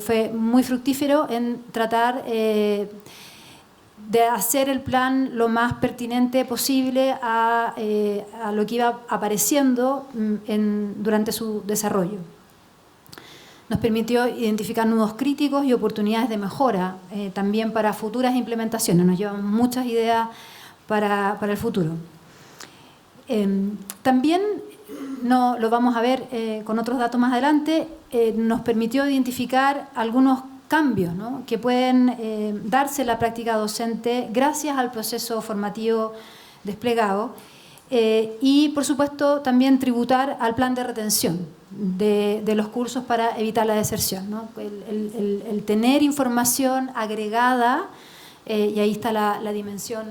fue muy fructífero en tratar de hacer el plan lo más pertinente posible a lo que iba apareciendo durante su desarrollo. Nos permitió identificar nudos críticos y oportunidades de mejora, también para futuras implementaciones. Nos llevan muchas ideas para el futuro. También, lo vamos a ver con otros datos más adelante, nos permitió identificar algunos cambios, ¿no?, que pueden darse en la práctica docente gracias al proceso formativo desplegado. Y, por supuesto, también tributar al plan de retención de los cursos para evitar la deserción, ¿no? El tener información agregada, y ahí está la dimensión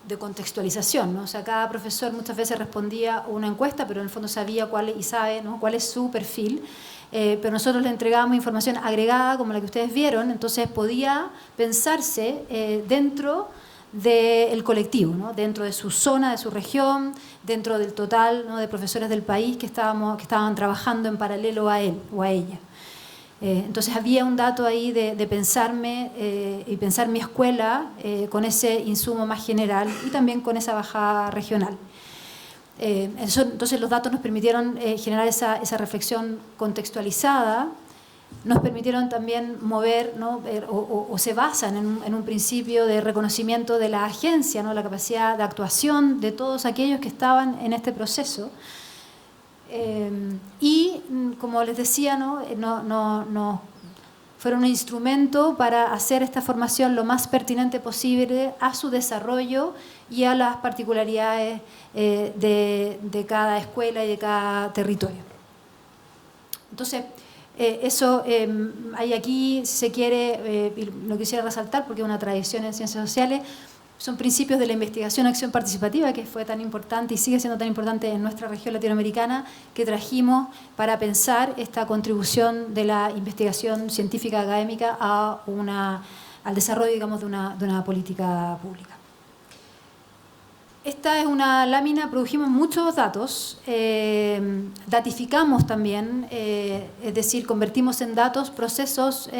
de contextualización, ¿no? O sea, cada profesor muchas veces respondía una encuesta, pero en el fondo sabía cuál, y sabe, ¿no?, cuál es su perfil. Pero nosotros le entregábamos información agregada, como la que ustedes vieron, entonces podía pensarse dentro del colectivo, ¿no?, dentro de su zona, de su región, dentro del total, ¿no?, de profesores del país que estaban trabajando en paralelo a él o a ella. Entonces había un dato ahí de pensarme y pensar mi escuela con ese insumo más general y también con esa bajada regional. Entonces los datos nos permitieron generar esa reflexión contextualizada, nos permitieron también mover, ¿no?, o se basan en un principio de reconocimiento de la agencia, ¿no?, la capacidad de actuación de todos aquellos que estaban en este proceso. Y, como les decía, ¿no?, fueron un instrumento para hacer esta formación lo más pertinente posible a su desarrollo y a las particularidades de cada escuela y de cada territorio. Entonces, eso hay aquí, si se quiere, lo quisiera resaltar porque es una tradición en ciencias sociales, son principios de la investigación acción participativa, que fue tan importante y sigue siendo tan importante en nuestra región latinoamericana, que trajimos para pensar esta contribución de la investigación científica académica al desarrollo, digamos, de una política pública. Esta es una lámina, produjimos muchos datos, datificamos también, es decir, convertimos en datos procesos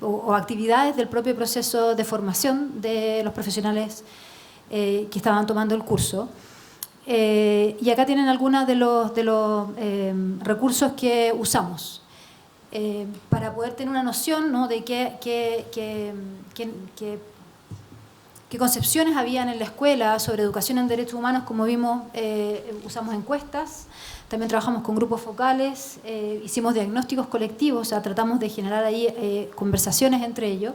o actividades del propio proceso de formación de los profesionales que estaban tomando el curso. Y acá tienen algunos de los recursos que usamos para poder tener una noción, ¿no?, de qué concepciones habían en la escuela sobre educación en derechos humanos. Como vimos, usamos encuestas, también trabajamos con grupos focales, hicimos diagnósticos colectivos, o sea, tratamos de generar ahí conversaciones entre ellos.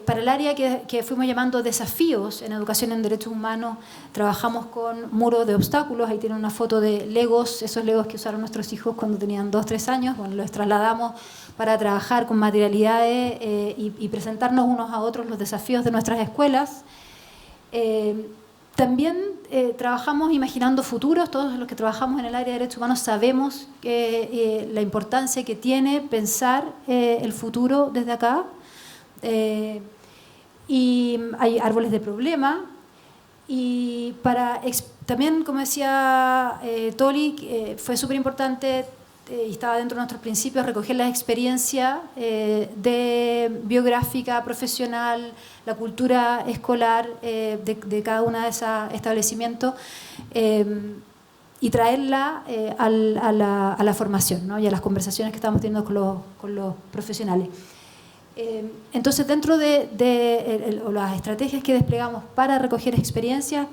Para el área que fuimos llamando desafíos en educación en derechos humanos, trabajamos con muros de obstáculos. Ahí tienen una foto de Legos, esos Legos que usaron nuestros hijos cuando tenían 2 o 3 años. Bueno, los trasladamos para trabajar con materialidades y presentarnos unos a otros los desafíos de nuestras escuelas. También trabajamos imaginando futuros. Todos los que trabajamos en el área de derechos humanos sabemos la importancia que tiene pensar el futuro desde acá. Y hay árboles de problema. Y también, como decía Toli, fue súper importante y estaba dentro de nuestros principios recoger la experiencia de biográfica, profesional, la cultura escolar de cada uno de esos establecimientos y traerla a la formación, ¿no?, y a las conversaciones que estamos teniendo con los profesionales. Entonces, dentro de las estrategias que desplegamos para recoger experiencias,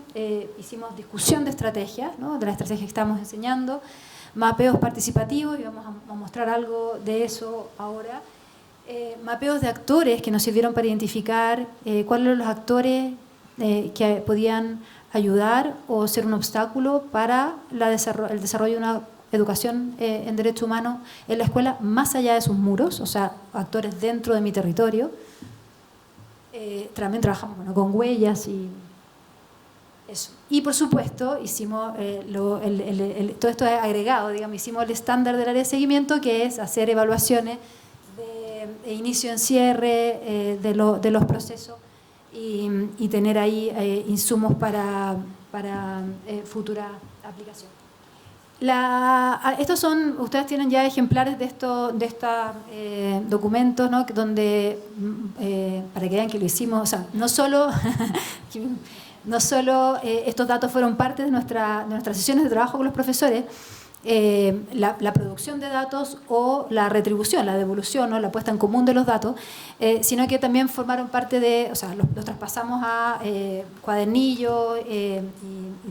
hicimos discusión de estrategias, ¿no?, de las estrategias que estamos enseñando, mapeos participativos, y vamos a mostrar algo de eso ahora, mapeos de actores que nos sirvieron para identificar cuáles eran los actores que podían ayudar o ser un obstáculo para el desarrollo de una educación en derechos humanos en la escuela, más allá de sus muros, o sea, actores dentro de mi territorio. También trabajamos, bueno, con huellas y eso. Y, por supuesto, hicimos todo esto agregado, digamos, hicimos el estándar del área de seguimiento, que es hacer evaluaciones de inicio en cierre de los procesos y tener ahí insumos para futura aplicación. Estos son, ustedes tienen ya ejemplares de estos documentos, ¿no?, donde, para que vean que lo hicimos, o sea, no solo estos datos fueron parte de nuestras sesiones de trabajo con los profesores, la producción de datos o la retribución, la devolución, ¿no? La puesta en común de los datos, sino que también formaron parte de, o sea, los traspasamos a cuadernillos y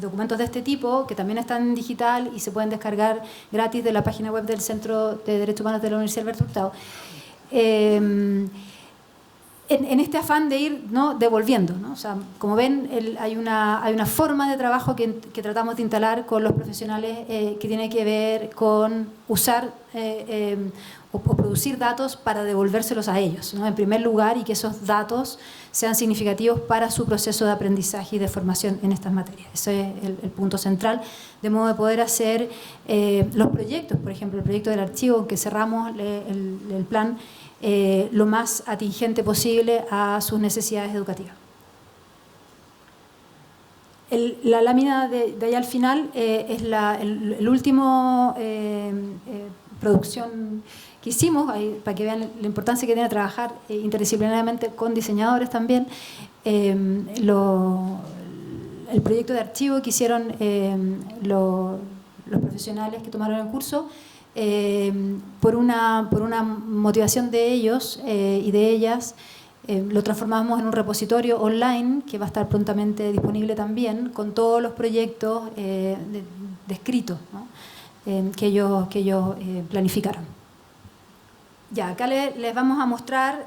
documentos de este tipo, que también están en digital y se pueden descargar gratis de la página web del Centro de Derechos Humanos de la Universidad Alberto Hurtado. En este afán de ir, ¿no?, devolviendo, ¿no? O sea, como ven, hay una forma de trabajo que tratamos de instalar con los profesionales que tiene que ver con usar o producir datos para devolvérselos a ellos, ¿no?, en primer lugar, y que esos datos sean significativos para su proceso de aprendizaje y de formación en estas materias. Ese es el punto central, de modo de poder hacer los proyectos, por ejemplo, el proyecto del archivo en que cerramos el plan, lo más atingente posible a sus necesidades educativas. La lámina de allá al final es el último producción que hicimos, ahí, para que vean la importancia que tiene trabajar interdisciplinariamente con diseñadores también. El proyecto de archivo que hicieron los profesionales que tomaron el curso, por una motivación de ellos y de ellas, lo transformamos en un repositorio online que va a estar prontamente disponible también, con todos los proyectos descritos, ¿no?, que ellos planificaron. Ya, acá les vamos a mostrar,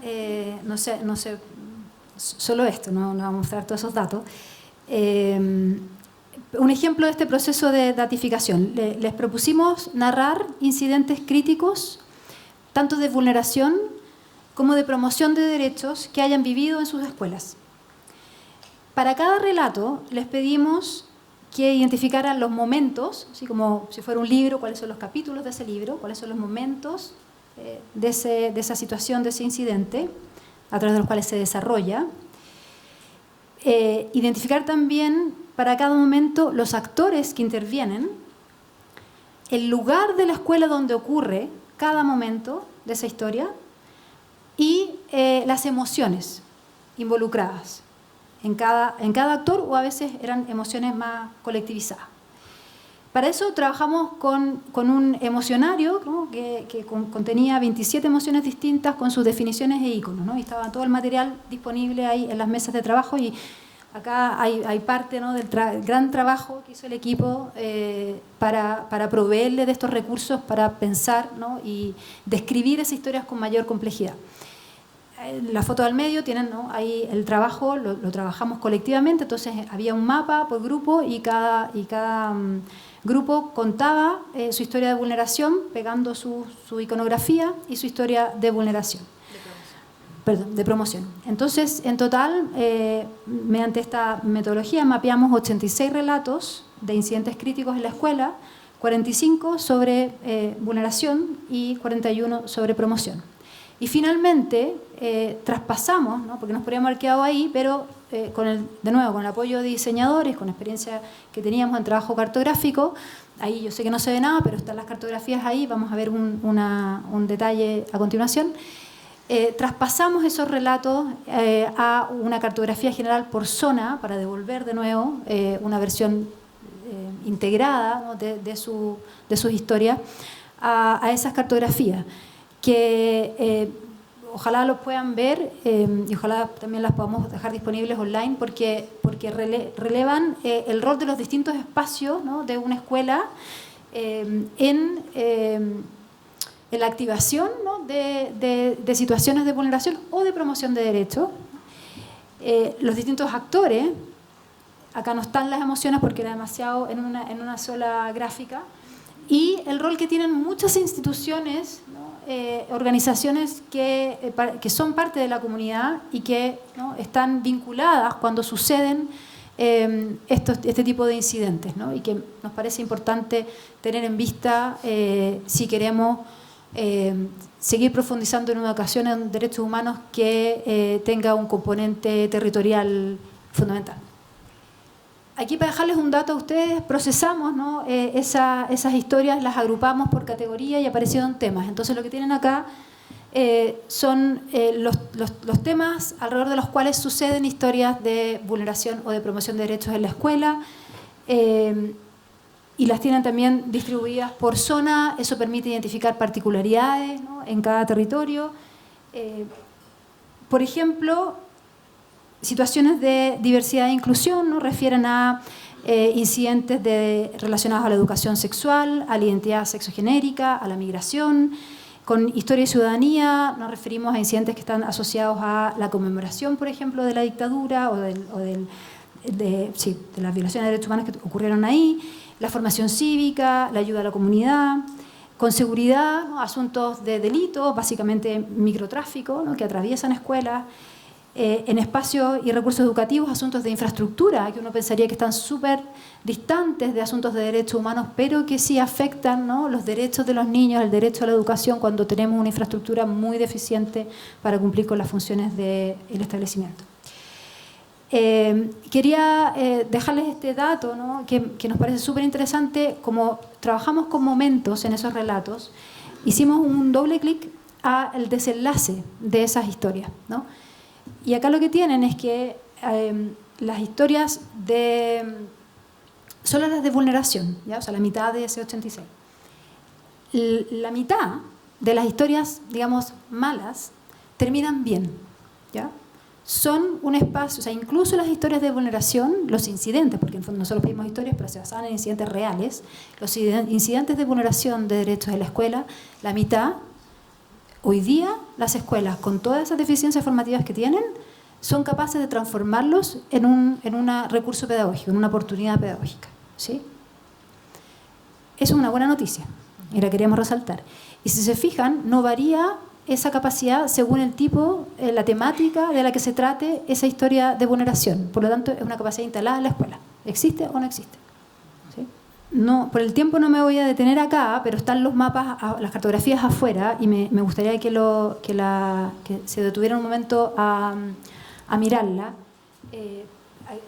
no sé, solo esto, no vamos a mostrar todos esos datos. Un ejemplo de este proceso de datificación. Les propusimos narrar incidentes críticos, tanto de vulneración como de promoción de derechos que hayan vivido en sus escuelas. Para cada relato les pedimos que identificaran los momentos, así como si fuera un libro, cuáles son los capítulos de ese libro, cuáles son los momentos de esa situación, de ese incidente, a través de los cuales se desarrolla. Identificar también para cada momento los actores que intervienen, el lugar de la escuela donde ocurre cada momento de esa historia y las emociones involucradas en cada actor, o a veces eran emociones más colectivizadas. Para eso trabajamos con un emocionario, ¿no?, que contenía 27 emociones distintas con sus definiciones e iconos, ¿no? Y estaba todo el material disponible ahí en las mesas de trabajo, y acá hay parte, ¿no?, del gran trabajo que hizo el equipo para proveerle de estos recursos para pensar, ¿no?, y describir esas historias con mayor complejidad. La foto del medio tienen, ¿no?, ahí el trabajo, lo trabajamos colectivamente, entonces había un mapa por grupo y cada grupo contaba su historia de vulneración, pegando su iconografía y su historia de vulneración. De promoción. Entonces, en total, mediante esta metodología mapeamos 86 relatos de incidentes críticos en la escuela, 45 sobre vulneración y 41 sobre promoción. Y finalmente traspasamos, ¿no?, porque nos podríamos haber quedado ahí, pero de nuevo, con el apoyo de diseñadores, con la experiencia que teníamos en trabajo cartográfico, ahí yo sé que no se ve nada, pero están las cartografías ahí, vamos a ver un detalle a continuación. Traspasamos esos relatos a una cartografía general por zona para devolver de nuevo una versión integrada, ¿no?, de sus historias a esas cartografías, que ojalá lo puedan ver y ojalá también las podamos dejar disponibles online, porque relevan el rol de los distintos espacios, ¿no?, de una escuela en la activación, ¿no?, de situaciones de vulneración o de promoción de derechos. Los distintos actores, acá no están las emociones porque era demasiado en una sola gráfica, y el rol que tienen muchas instituciones, ¿no?, organizaciones que son parte de la comunidad y que, ¿no?, están vinculadas cuando suceden este tipo de incidentes, ¿no?, y que nos parece importante tener en vista si queremos seguir profundizando en una educación en derechos humanos que tenga un componente territorial fundamental. Aquí, para dejarles un dato a ustedes, procesamos, ¿no?, esas historias, las agrupamos por categoría y aparecieron temas. Entonces, lo que tienen acá son los temas alrededor de los cuales suceden historias de vulneración o de promoción de derechos en la escuela. y las tienen también distribuidas por zona. Eso permite identificar particularidades, ¿no?, en cada territorio. Por ejemplo, situaciones de diversidad e inclusión, ¿no?, refieren a incidentes relacionados a la educación sexual, a la identidad sexogenérica, a la migración. Con historia y ciudadanía nos referimos a incidentes que están asociados a la conmemoración, por ejemplo, de la dictadura o de las violaciones de derechos humanos que ocurrieron ahí, la formación cívica, la ayuda a la comunidad. Con seguridad, ¿no?, asuntos de delitos, básicamente microtráfico, ¿no?, que atraviesan escuelas. En espacios y recursos educativos, asuntos de infraestructura, que uno pensaría que están súper distantes de asuntos de derechos humanos, pero que sí afectan, ¿no?, los derechos de los niños, el derecho a la educación, cuando tenemos una infraestructura muy deficiente para cumplir con las funciones del establecimiento. Quería dejarles este dato, ¿no?, que nos parece súper interesante. Como trabajamos con momentos en esos relatos, hicimos un doble clic al desenlace de esas historias, ¿no? Y acá lo que tienen es que las historias solo las de vulneración, ¿ya? O sea, la mitad de ese 86. La mitad de las historias, digamos, malas, terminan bien, ¿ya? Son un espacio, o sea, incluso las historias de vulneración, los incidentes, porque en el fondo nosotros pedimos historias, pero se basaban en incidentes reales, los incidentes de vulneración de derechos de la escuela, la mitad. Hoy día las escuelas, con todas esas deficiencias formativas que tienen, son capaces de transformarlos en un recurso pedagógico, en una oportunidad pedagógica, ¿sí? Eso es una buena noticia y la queríamos resaltar. Y si se fijan, no varía esa capacidad según el tipo, la temática de la que se trate esa historia de vulneración. Por lo tanto, es una capacidad instalada en la escuela. ¿Existe o no existe? ¿Sí? No, por el tiempo no me voy a detener acá, pero están los mapas, las cartografías afuera, y me gustaría que se detuviera un momento a mirarla.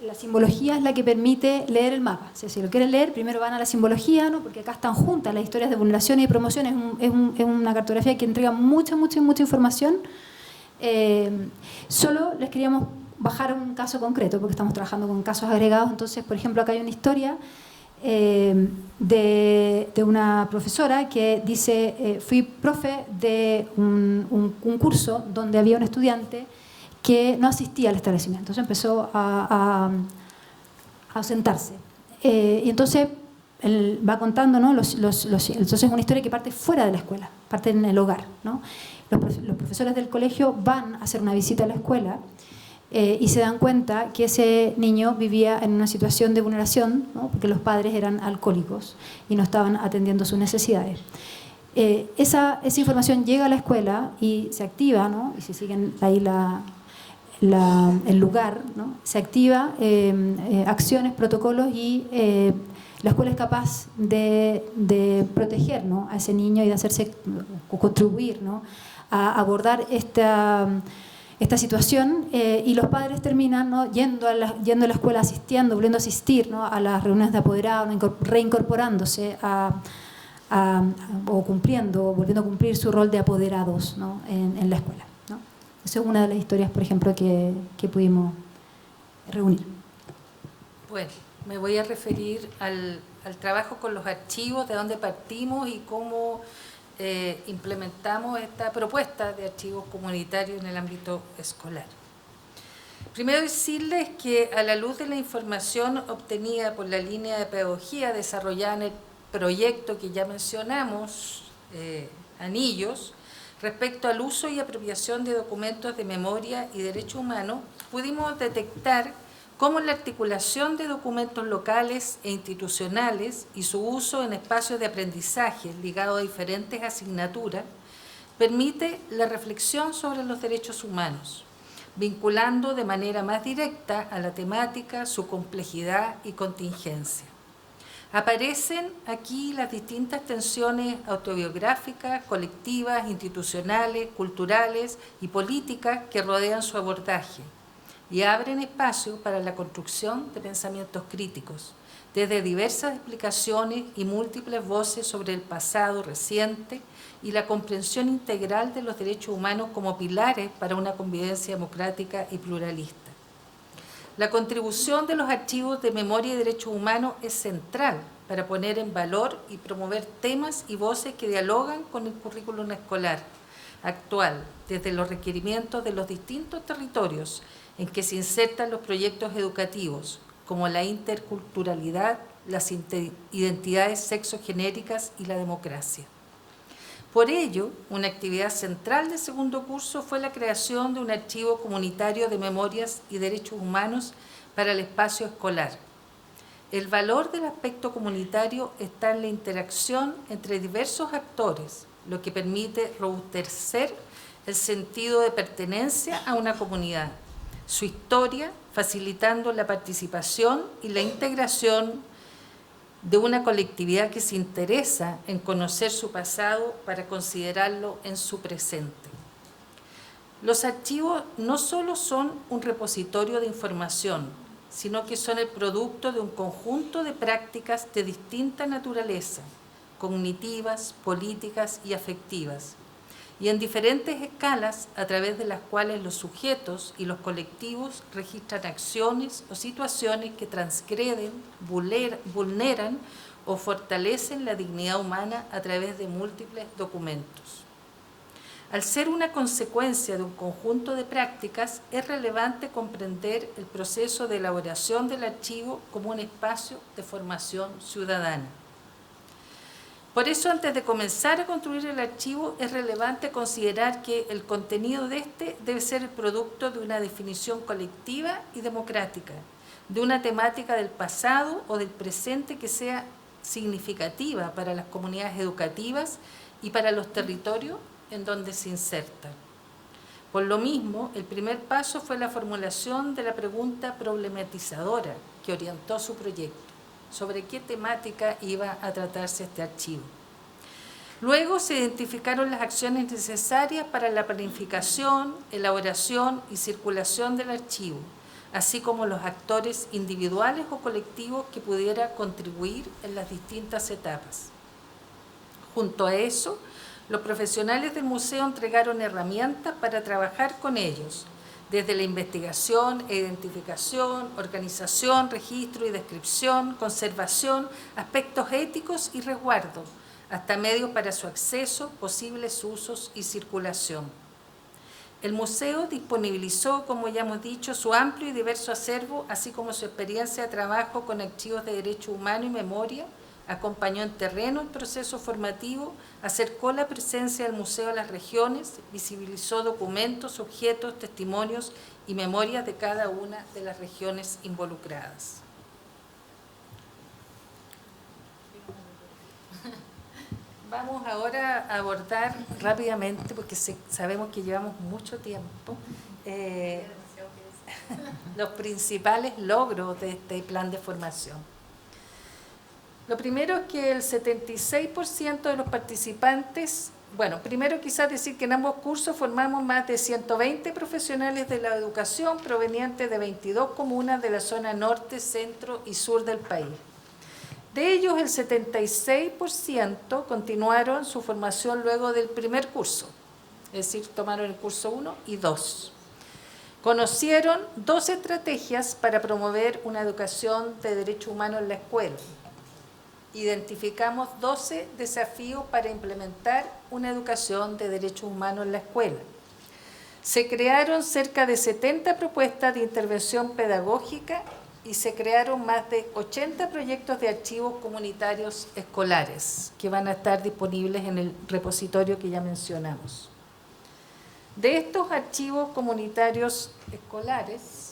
La simbología es la que permite leer el mapa. O sea, si lo quieren leer, primero van a la simbología, ¿no?, porque acá están juntas las historias de vulneración y promoción. Es una cartografía que entrega mucha información. Solo les queríamos bajar un caso concreto, porque estamos trabajando con casos agregados. Entonces, por ejemplo, acá hay una historia de una profesora que dice: fui profe de un curso donde había un estudiante que no asistía al establecimiento. Entonces empezó a ausentarse. Y entonces él va contando, ¿no?, entonces es una historia que parte fuera de la escuela, parte en el hogar, ¿no? Los profesores del colegio van a hacer una visita a la escuela y se dan cuenta que ese niño vivía en una situación de vulneración, ¿no?, porque los padres eran alcohólicos y no estaban atendiendo sus necesidades. Esa información llega a la escuela y se activa, ¿no?, y si siguen ahí el lugar, ¿no?, se activa acciones, protocolos, y la escuela es capaz de proteger, ¿no?, a ese niño y de hacerse contribuir, ¿no?, a abordar esta situación, y los padres terminan, ¿no?, yendo a la escuela, asistiendo, volviendo a asistir, ¿no?, a las reuniones de apoderados, ¿no?, reincorporándose o volviendo a cumplir su rol de apoderados, ¿no?, en la escuela. Esa es una de las historias, por ejemplo, que pudimos reunir. Bueno, me voy a referir al trabajo con los archivos, de dónde partimos y cómo implementamos esta propuesta de archivos comunitarios en el ámbito escolar. Primero decirles que, a la luz de la información obtenida por la línea de pedagogía desarrollada en el proyecto que ya mencionamos, Anillos, respecto al uso y apropiación de documentos de memoria y derechos humanos, pudimos detectar cómo la articulación de documentos locales e institucionales y su uso en espacios de aprendizaje ligados a diferentes asignaturas permite la reflexión sobre los derechos humanos, vinculando de manera más directa a la temática, su complejidad y contingencia. Aparecen aquí las distintas tensiones autobiográficas, colectivas, institucionales, culturales y políticas que rodean su abordaje y abren espacio para la construcción de pensamientos críticos, desde diversas explicaciones y múltiples voces sobre el pasado reciente y la comprensión integral de los derechos humanos como pilares para una convivencia democrática y pluralista. La contribución de los archivos de memoria y derechos humanos es central para poner en valor y promover temas y voces que dialogan con el currículum escolar actual, desde los requerimientos de los distintos territorios en que se insertan los proyectos educativos, como la interculturalidad, las identidades sexogenéricas y la democracia. Por ello, una actividad central del segundo curso fue la creación de un archivo comunitario de memorias y derechos humanos para el espacio escolar. El valor del aspecto comunitario está en la interacción entre diversos actores, lo que permite robustecer el sentido de pertenencia a una comunidad, su historia, facilitando la participación y la integración de una colectividad que se interesa en conocer su pasado para considerarlo en su presente. Los archivos no solo son un repositorio de información, sino que son el producto de un conjunto de prácticas de distinta naturaleza, cognitivas, políticas y afectivas, y en diferentes escalas a través de las cuales los sujetos y los colectivos registran acciones o situaciones que transgreden, vulneran o fortalecen la dignidad humana a través de múltiples documentos. Al ser una consecuencia de un conjunto de prácticas, es relevante comprender el proceso de elaboración del archivo como un espacio de formación ciudadana. Por eso, antes de comenzar a construir el archivo, es relevante considerar que el contenido de este debe ser el producto de una definición colectiva y democrática, de una temática del pasado o del presente que sea significativa para las comunidades educativas y para los territorios en donde se inserta. Por lo mismo, el primer paso fue la formulación de la pregunta problematizadora que orientó su proyecto, sobre qué temática iba a tratarse este archivo. Luego se identificaron las acciones necesarias para la planificación, elaboración y circulación del archivo, así como los actores individuales o colectivos que pudieran contribuir en las distintas etapas. Junto a eso, los profesionales del museo entregaron herramientas para trabajar con ellos, desde la investigación e identificación, organización, registro y descripción, conservación, aspectos éticos y resguardo, hasta medios para su acceso, posibles usos y circulación. El museo disponibilizó, como ya hemos dicho, su amplio y diverso acervo, así como su experiencia de trabajo con archivos de derechos humanos y memoria, acompañó en terreno el proceso formativo, acercó la presencia del museo a las regiones, visibilizó documentos, objetos, testimonios y memorias de cada una de las regiones involucradas. Vamos ahora a abordar rápidamente, porque sabemos que llevamos mucho tiempo, los principales logros de este plan de formación. Lo primero es que el 76% de los participantes, bueno, primero quizás decir que en ambos cursos formamos más de 120 profesionales de la educación provenientes de 22 comunas de la zona norte, centro y sur del país. De ellos, el 76% continuaron su formación luego del primer curso, es decir, tomaron el curso 1 y 2. Conocieron 2 estrategias para promover una educación de derechos humanos en la escuela. Identificamos 12 desafíos para implementar una educación de derechos humanos en la escuela. Se crearon cerca de 70 propuestas de intervención pedagógica y se crearon más de 80 proyectos de archivos comunitarios escolares que van a estar disponibles en el repositorio que ya mencionamos. De estos archivos comunitarios escolares,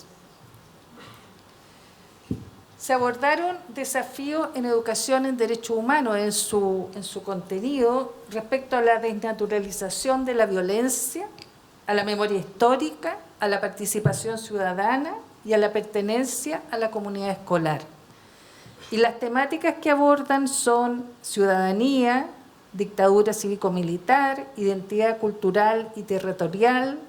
se abordaron desafíos en educación en derechos humanos en su contenido respecto a la desnaturalización de la violencia, a la memoria histórica, a la participación ciudadana y a la pertenencia a la comunidad escolar. Y las temáticas que abordan son ciudadanía, dictadura cívico-militar, identidad cultural y territorial,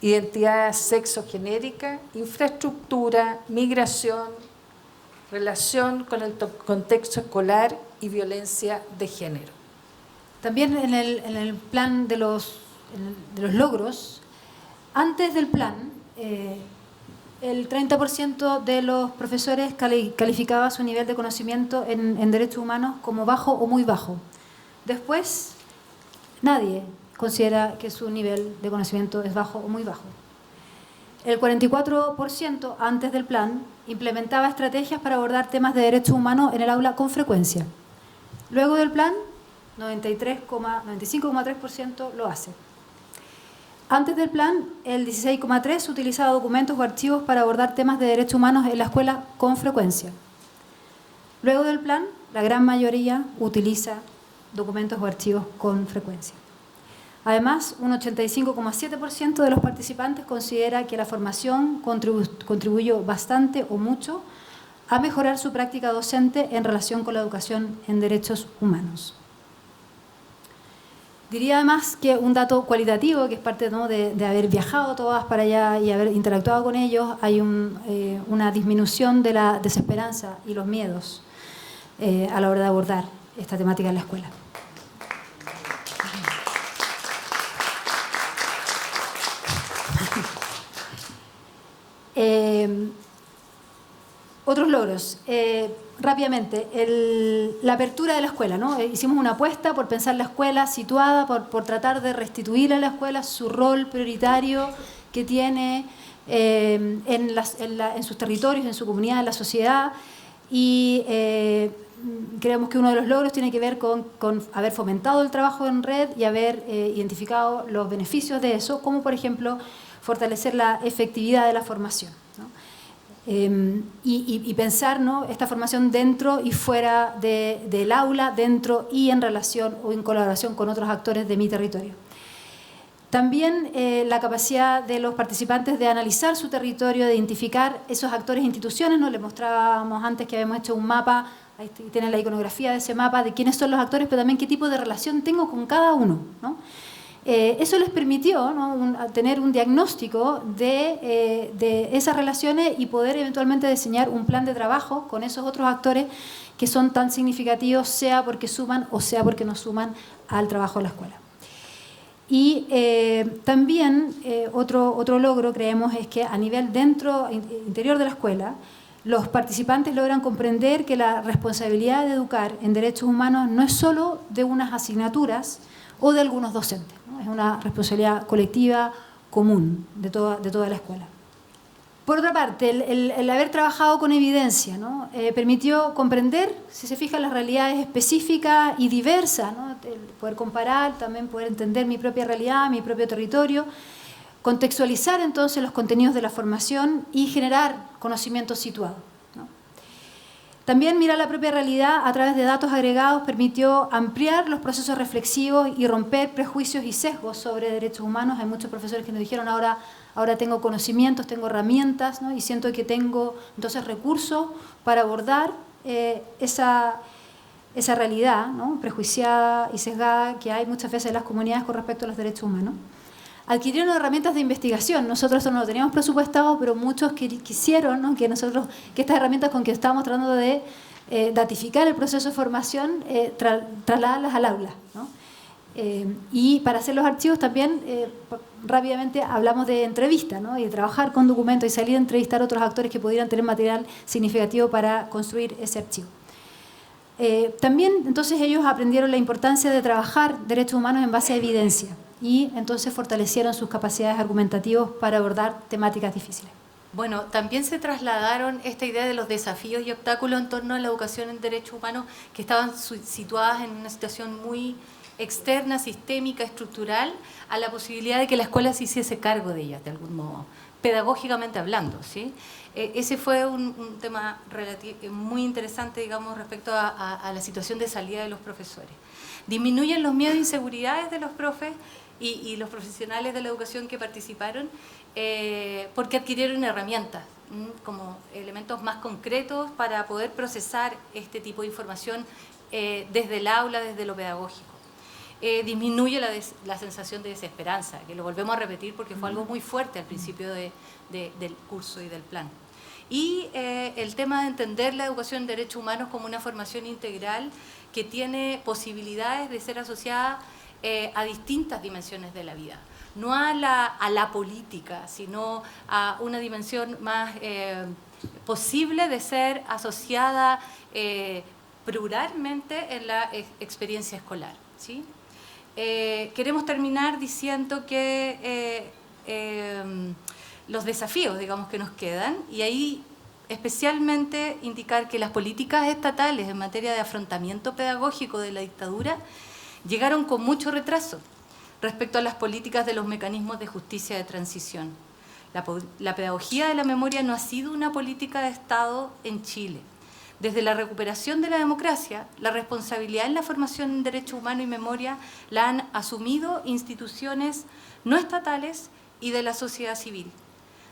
identidad sexogenérica, infraestructura, migración, relación con el contexto escolar y violencia de género. También en el plan de los logros, antes del plan, el 30% de los profesores calificaba su nivel de conocimiento en derechos humanos como bajo o muy bajo. Después, nadie considera que su nivel de conocimiento es bajo o muy bajo. El 44% antes del plan implementaba estrategias para abordar temas de derechos humanos en el aula con frecuencia. Luego del plan, 95,3% lo hace. Antes del plan, el 16,3% utilizaba documentos o archivos para abordar temas de derechos humanos en la escuela con frecuencia. Luego del plan, la gran mayoría utiliza documentos o archivos con frecuencia. Además, un 85,7% de los participantes considera que la formación contribuyó bastante o mucho a mejorar su práctica docente en relación con la educación en derechos humanos. Diría además que un dato cualitativo, que es parte, ¿no?, de haber viajado todas para allá y haber interactuado con ellos, hay una disminución de la desesperanza y los miedos a la hora de abordar esta temática en la escuela. Otros logros. Rápidamente, la apertura de la escuela, ¿no? Hicimos una apuesta por pensar la escuela situada, por tratar de restituir a la escuela su rol prioritario que tiene en sus territorios, en su comunidad, en la sociedad. Y creemos que uno de los logros tiene que ver con haber fomentado el trabajo en red y haber identificado los beneficios de eso, como por ejemplo fortalecer la efectividad de la formación, ¿no? Y pensar, ¿no?, esta formación dentro y fuera del aula, dentro y en relación o en colaboración con otros actores de mi territorio. También la capacidad de los participantes de analizar su territorio, de identificar esos actores e instituciones, ¿no? Les mostrábamos antes que habíamos hecho un mapa, ahí tienen la iconografía de ese mapa, de quiénes son los actores, pero también qué tipo de relación tengo con cada uno, ¿no? Eso les permitió, ¿no?, tener un diagnóstico de esas relaciones y poder eventualmente diseñar un plan de trabajo con esos otros actores que son tan significativos, sea porque suman o sea porque no suman al trabajo de la escuela. Y también otro logro, creemos, es que a nivel interior de la escuela, los participantes logran comprender que la responsabilidad de educar en derechos humanos no es solo de unas asignaturas o de algunos docentes, ¿no? Es una responsabilidad colectiva, común, de toda la escuela. Por otra parte, el haber trabajado con evidencia, ¿no?, permitió comprender, si se fijan, las realidades específicas y diversas, ¿no?, poder comparar, también poder entender mi propia realidad, mi propio territorio, contextualizar entonces los contenidos de la formación y generar conocimiento situado, ¿no? También mirar la propia realidad a través de datos agregados permitió ampliar los procesos reflexivos y romper prejuicios y sesgos sobre derechos humanos. Hay muchos profesores que nos dijeron ahora tengo conocimientos, tengo herramientas, ¿no?, y siento que tengo entonces recursos para abordar esa realidad, ¿no?, prejuiciada y sesgada que hay muchas veces en las comunidades con respecto a los derechos humanos. Adquirieron herramientas de investigación. Nosotros esto no lo teníamos presupuestado, pero muchos quisieron, ¿no?, que estas herramientas con que estábamos tratando de datificar el proceso de formación, trasladarlas al aula, ¿no? Y para hacer los archivos también, rápidamente hablamos de entrevistas, ¿no?, y de trabajar con documentos y salir a entrevistar a otros actores que pudieran tener material significativo para construir ese archivo. También entonces ellos aprendieron la importancia de trabajar derechos humanos en base a evidencia y entonces fortalecieron sus capacidades argumentativas para abordar temáticas difíciles. Bueno, también se trasladaron esta idea de los desafíos y obstáculos en torno a la educación en derechos humanos que estaban situadas en una situación muy externa, sistémica, estructural, a la posibilidad de que la escuela se hiciese cargo de ellas, de algún modo, pedagógicamente hablando, ¿sí? Ese fue un tema muy interesante, digamos, respecto a la situación de salida de los profesores. Disminuyen los miedos e inseguridades de los profes y los profesionales de la educación que participaron porque adquirieron herramientas como elementos más concretos para poder procesar este tipo de información desde el aula, desde lo pedagógico. Disminuye la sensación de desesperanza, que lo volvemos a repetir porque fue algo muy fuerte al principio del curso y del plan. Y el tema de entender la educación en derechos humanos como una formación integral que tiene posibilidades de ser asociada a distintas dimensiones de la vida. no a la política, sino a una dimensión más posible de ser asociada pluralmente en la experiencia escolar, ¿sí? Queremos terminar diciendo que los desafíos, digamos, que nos quedan, y ahí especialmente indicar que las políticas estatales en materia de afrontamiento pedagógico de la dictadura llegaron con mucho retraso respecto a las políticas de los mecanismos de justicia de transición. La pedagogía de la memoria no ha sido una política de Estado en Chile. Desde la recuperación de la democracia, la responsabilidad en la formación en derechos humanos y memoria la han asumido instituciones no estatales y de la sociedad civil.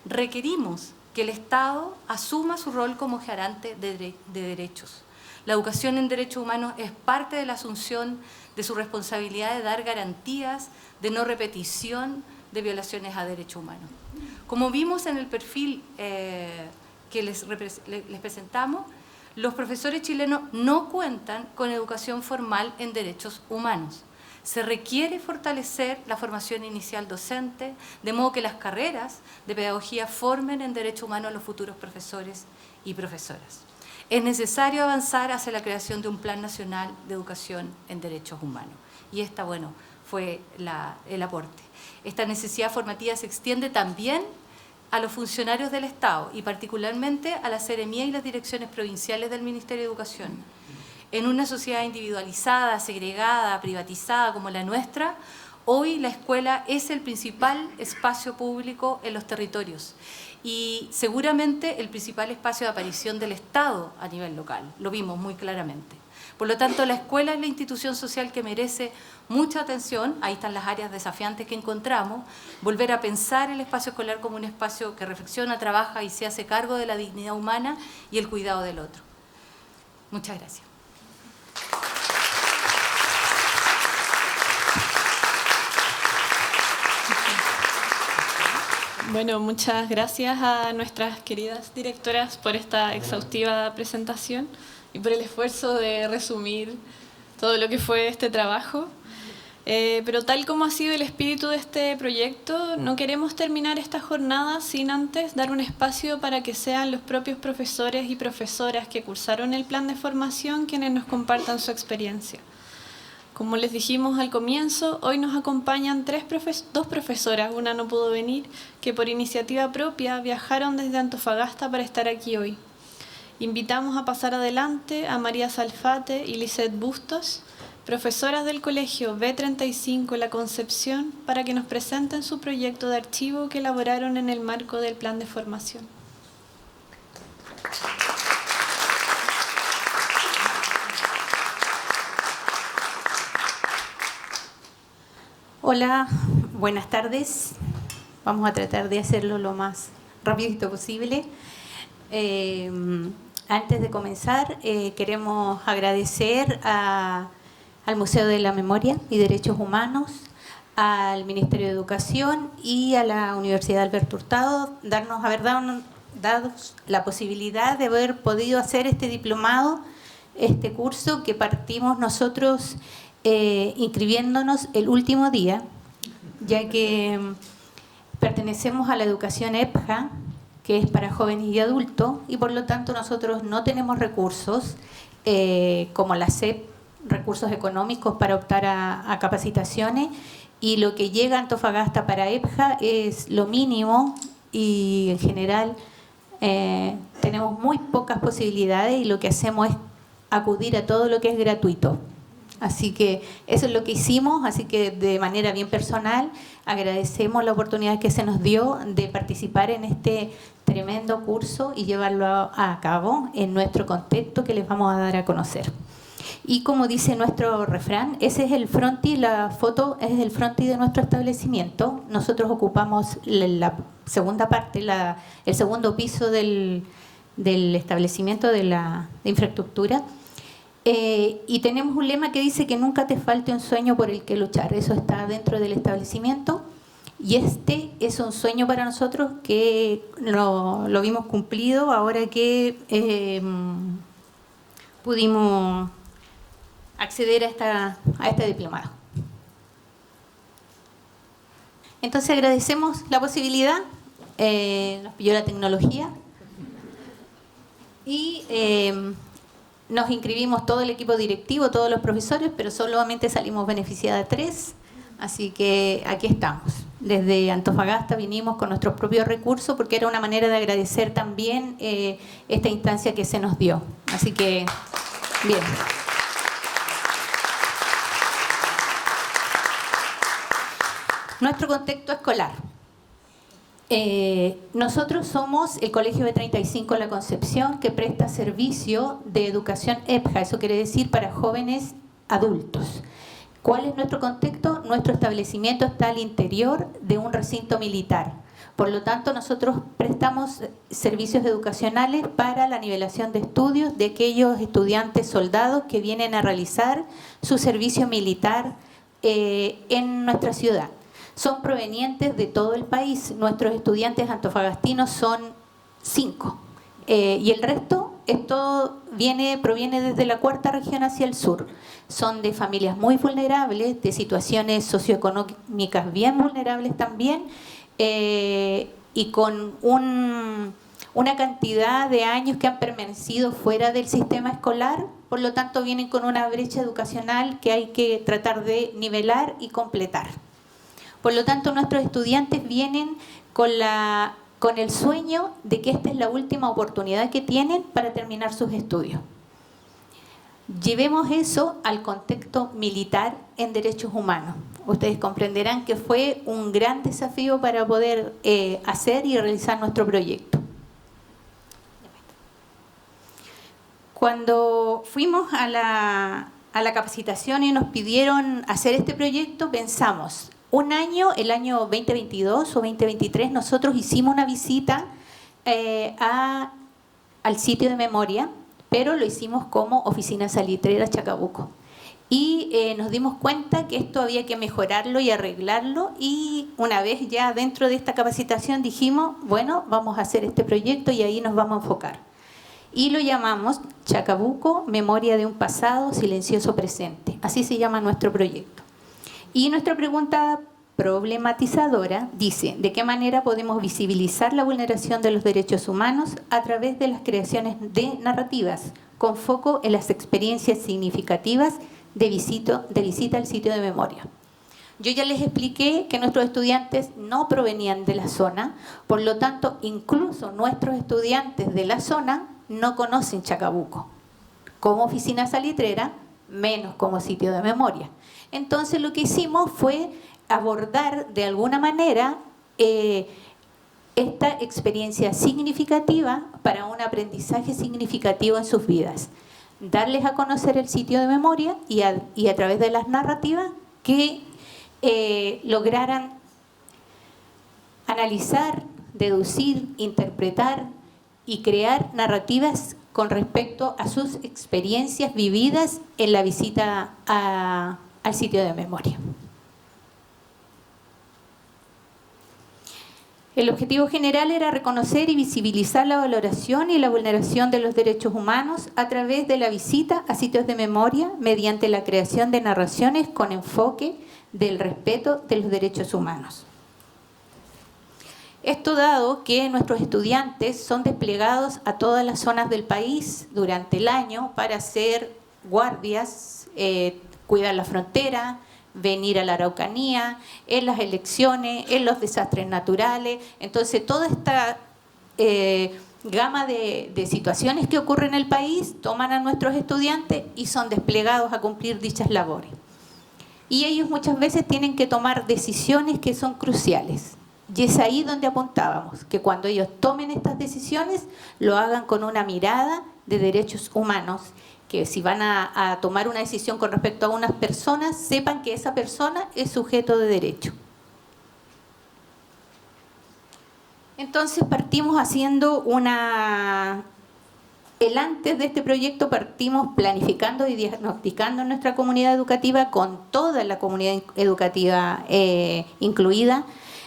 Requerimos que el Estado asuma su rol como garante de derechos. La educación en derechos humanos es parte de la asunción de su responsabilidad de dar garantías de no repetición de violaciones a derechos humanos. Como vimos en el perfil que les presentamos, los profesores chilenos no cuentan con educación formal en derechos humanos. Se requiere fortalecer la formación inicial docente, de modo que las carreras de pedagogía formen en derechos humanos a los futuros profesores y profesoras. Es necesario avanzar hacia la creación de un Plan Nacional de Educación en Derechos Humanos. Y esta, bueno, fue el aporte. Esta necesidad formativa se extiende también a los funcionarios del Estado y particularmente a la Seremía y las direcciones provinciales del Ministerio de Educación. En una sociedad individualizada, segregada, privatizada como la nuestra, hoy la escuela es el principal espacio público en los territorios y seguramente el principal espacio de aparición del Estado a nivel local. Lo vimos muy claramente. Por lo tanto, la escuela es la institución social que merece mucha atención. Ahí están las áreas desafiantes que encontramos. Volver a pensar el espacio escolar como un espacio que reflexiona, trabaja y se hace cargo de la dignidad humana y el cuidado del otro. Muchas gracias. Bueno, muchas gracias a nuestras queridas directoras por esta exhaustiva presentación y por el esfuerzo de resumir todo lo que fue este trabajo. Pero tal como ha sido el espíritu de este proyecto, no queremos terminar esta jornada sin antes dar un espacio para que sean los propios profesores y profesoras que cursaron el plan de formación quienes nos compartan su experiencia. Como les dijimos al comienzo, hoy nos acompañan dos profesoras, una no pudo venir, que por iniciativa propia viajaron desde Antofagasta para estar aquí hoy. Invitamos a pasar adelante a María Salfate y Lisette Bustos, profesoras del Colegio B35 La Concepción, para que nos presenten su proyecto de archivo que elaboraron en el marco del plan de formación. Hola, buenas tardes. Vamos a tratar de hacerlo lo más rapidito posible. Antes de comenzar, queremos agradecer al Museo de la Memoria y Derechos Humanos, al Ministerio de Educación y a la Universidad Alberto Hurtado, haber dado la posibilidad de haber podido hacer este diplomado, este curso que partimos nosotros inscribiéndonos el último día, ya que pertenecemos a la educación EPJA, que es para jóvenes y adultos, y por lo tanto nosotros no tenemos recursos como la SEP, recursos económicos para optar a capacitaciones, y lo que llega a Antofagasta para EPJA es lo mínimo y en general tenemos muy pocas posibilidades y lo que hacemos es acudir a todo lo que es gratuito. Así que eso es lo que hicimos, así que de manera bien personal agradecemos la oportunidad que se nos dio de participar en este tremendo curso y llevarlo a cabo en nuestro contexto que les vamos a dar a conocer. Y como dice nuestro refrán, ese es el frontis, la foto es el frontis de nuestro establecimiento. Nosotros ocupamos la segunda parte, el segundo piso del establecimiento de infraestructura. Y tenemos un lema que dice que nunca te falte un sueño por el que luchar. Eso está dentro del establecimiento y este es un sueño para nosotros que lo vimos cumplido ahora que pudimos acceder a este diplomado. Entonces agradecemos la posibilidad, nos pilló la tecnología y nos inscribimos todo el equipo directivo, todos los profesores, pero solamente salimos beneficiadas 3, así que aquí estamos. Desde Antofagasta vinimos con nuestros propios recursos porque era una manera de agradecer también esta instancia que se nos dio. Así que, bien. Nuestro contexto escolar. Nosotros somos el Colegio B35 La Concepción, que presta servicio de educación EPJA, eso quiere decir para jóvenes adultos. ¿Cuál es nuestro contexto? Nuestro establecimiento está al interior de un recinto militar. Por lo tanto, nosotros prestamos servicios educacionales para la nivelación de estudios de aquellos estudiantes soldados que vienen a realizar su servicio militar en nuestra ciudad. Son provenientes de todo el país. Nuestros estudiantes antofagastinos son 5. Y el resto proviene desde la 4ª región hacia el sur. Son de familias muy vulnerables, de situaciones socioeconómicas bien vulnerables también, y con una cantidad de años que han permanecido fuera del sistema escolar. Por lo tanto, vienen con una brecha educacional que hay que tratar de nivelar y completar. Por lo tanto, nuestros estudiantes vienen con el sueño de que esta es la última oportunidad que tienen para terminar sus estudios. Llevemos eso al contexto militar en derechos humanos. Ustedes comprenderán que fue un gran desafío para poder hacer y realizar nuestro proyecto. Cuando fuimos a la capacitación y nos pidieron hacer este proyecto, pensamos, un año, el año 2022 o 2023, nosotros hicimos una visita al sitio de memoria, pero lo hicimos como Oficina Salitrera Chacabuco. Y nos dimos cuenta que esto había que mejorarlo y arreglarlo, y una vez ya dentro de esta capacitación dijimos, bueno, vamos a hacer este proyecto y ahí nos vamos a enfocar. Y lo llamamos Chacabuco, Memoria de un Pasado Silencioso Presente. Así se llama nuestro proyecto. Y nuestra pregunta problematizadora dice, ¿de qué manera podemos visibilizar la vulneración de los derechos humanos a través de las creaciones de narrativas, con foco en las experiencias significativas de visita al sitio de memoria? Yo ya les expliqué que nuestros estudiantes no provenían de la zona, por lo tanto, incluso nuestros estudiantes de la zona no conocen Chacabuco como oficina salitrera, menos como sitio de memoria. Entonces lo que hicimos fue abordar de alguna manera esta experiencia significativa para un aprendizaje significativo en sus vidas. Darles a conocer el sitio de memoria y a través de las narrativas que lograran analizar, deducir, interpretar y crear narrativas con respecto a sus experiencias vividas en la visita al sitio de memoria. El objetivo general era reconocer y visibilizar la valoración y la vulneración de los derechos humanos a través de la visita a sitios de memoria mediante la creación de narraciones con enfoque del respeto de los derechos humanos. Esto dado que nuestros estudiantes son desplegados a todas las zonas del país durante el año para hacer guardias, cuidar la frontera, venir a la Araucanía, en las elecciones, en los desastres naturales. Entonces, toda esta gama de situaciones que ocurren en el país toman a nuestros estudiantes y son desplegados a cumplir dichas labores. Y ellos muchas veces tienen que tomar decisiones que son cruciales. Y es ahí donde apuntábamos, que cuando ellos tomen estas decisiones, lo hagan con una mirada de derechos humanos, que si van a tomar una decisión con respecto a unas personas, sepan que esa persona es sujeto de derecho. Entonces partimos haciendo el antes de este proyecto partimos planificando y diagnosticando nuestra comunidad educativa con toda la comunidad educativa incluida.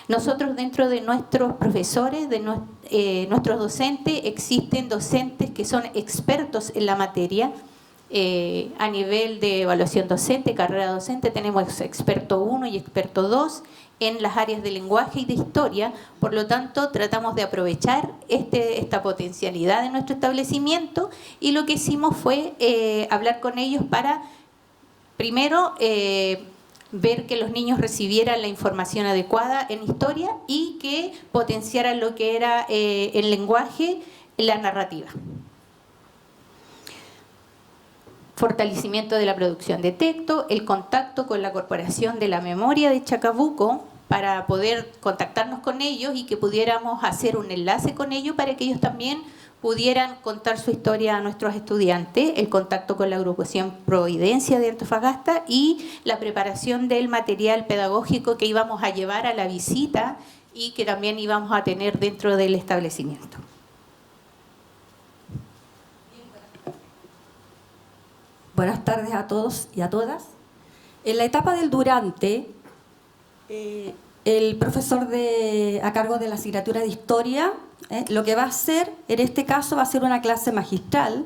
Nosotros dentro de nuestros profesores, de nuestros docentes, existen docentes que son expertos en la materia. A nivel de evaluación docente, carrera docente, tenemos experto 1 y experto 2 en las áreas de lenguaje y de historia. Por lo tanto, tratamos de aprovechar esta potencialidad de nuestro establecimiento, y lo que hicimos fue hablar con ellos para, primero, ver que los niños recibieran la información adecuada en historia y que potenciaran lo que era el lenguaje, la narrativa. Fortalecimiento de la producción de texto, el contacto con la Corporación de la Memoria de Chacabuco para poder contactarnos con ellos y que pudiéramos hacer un enlace con ellos para que ellos también pudieran contar su historia a nuestros estudiantes, el contacto con la agrupación Providencia de Antofagasta y la preparación del material pedagógico que íbamos a llevar a la visita y que también íbamos a tener dentro del establecimiento. Buenas tardes a todos y a todas. En la etapa del durante, el profesor a cargo de la asignatura de Historia, lo que va a hacer, en este caso, va a ser una clase magistral,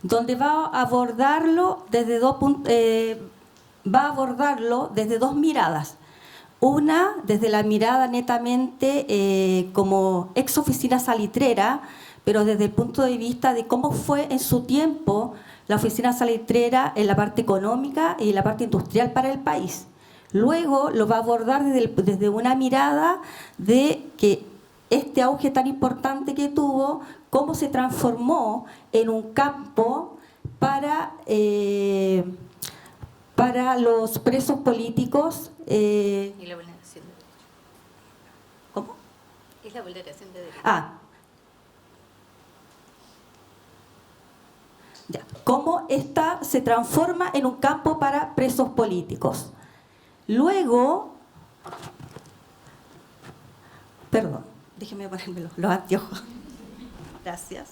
donde va a abordarlo desde dos miradas. Una, desde la mirada netamente como ex oficina salitrera, pero desde el punto de vista de cómo fue en su tiempo la oficina salitrera en la parte económica y en la parte industrial para el país. Luego lo va a abordar desde una mirada de que este auge tan importante que tuvo, cómo se transformó en un campo para los presos políticos. Y la vulneración de derechos. ¿Cómo? Es la vulneración de derechos. Ya. Cómo esta se transforma en un campo para presos políticos. Luego, perdón, déjeme ponerme los anteojos. Gracias.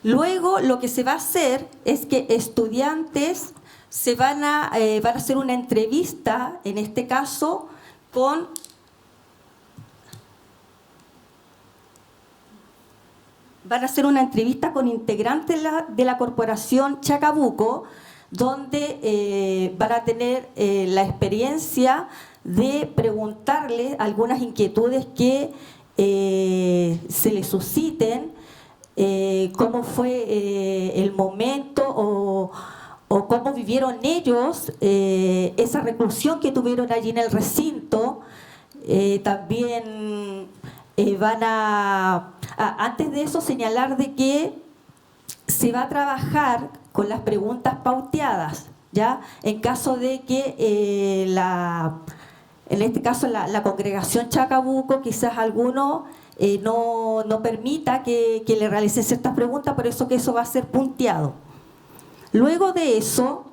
Luego, lo que se va a hacer es que estudiantes van a hacer una entrevista, en este caso, van a hacer una entrevista con integrantes de la Corporación Chacabuco, donde van a tener la experiencia de preguntarles algunas inquietudes que se les susciten, cómo fue el momento o cómo vivieron ellos esa reclusión que tuvieron allí en el recinto. También van antes de eso, señalar de que se va a trabajar con las preguntas pauteadas, ¿ya? En caso de que en este caso la congregación Chacabuco, quizás alguno no permita que le realicen ciertas preguntas, por eso que eso va a ser punteado. Luego de eso,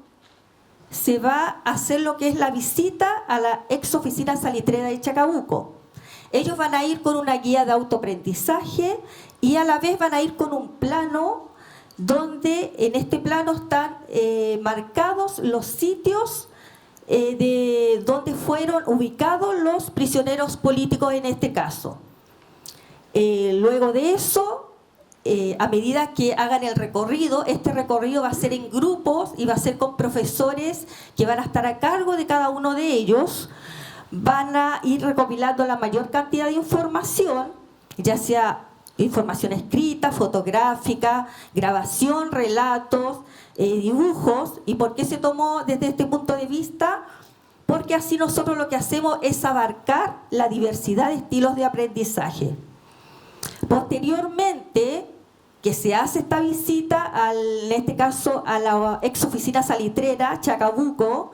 se va a hacer lo que es la visita a la ex oficina salitrera de Chacabuco. Ellos van a ir con una guía de autoaprendizaje y a la vez van a ir con un plano donde en este plano están marcados los sitios de donde fueron ubicados los prisioneros políticos en este caso. Luego de eso, a medida que hagan el recorrido, este recorrido va a ser en grupos y va a ser con profesores que van a estar a cargo de cada uno de ellos. Van a ir recopilando la mayor cantidad de información, ya sea información escrita, fotográfica, grabación, relatos, dibujos. ¿Y por qué se tomó desde este punto de vista? Porque así nosotros lo que hacemos es abarcar la diversidad de estilos de aprendizaje. Posteriormente, que se hace esta visita, en este caso a la ex oficina salitrera, Chacabuco,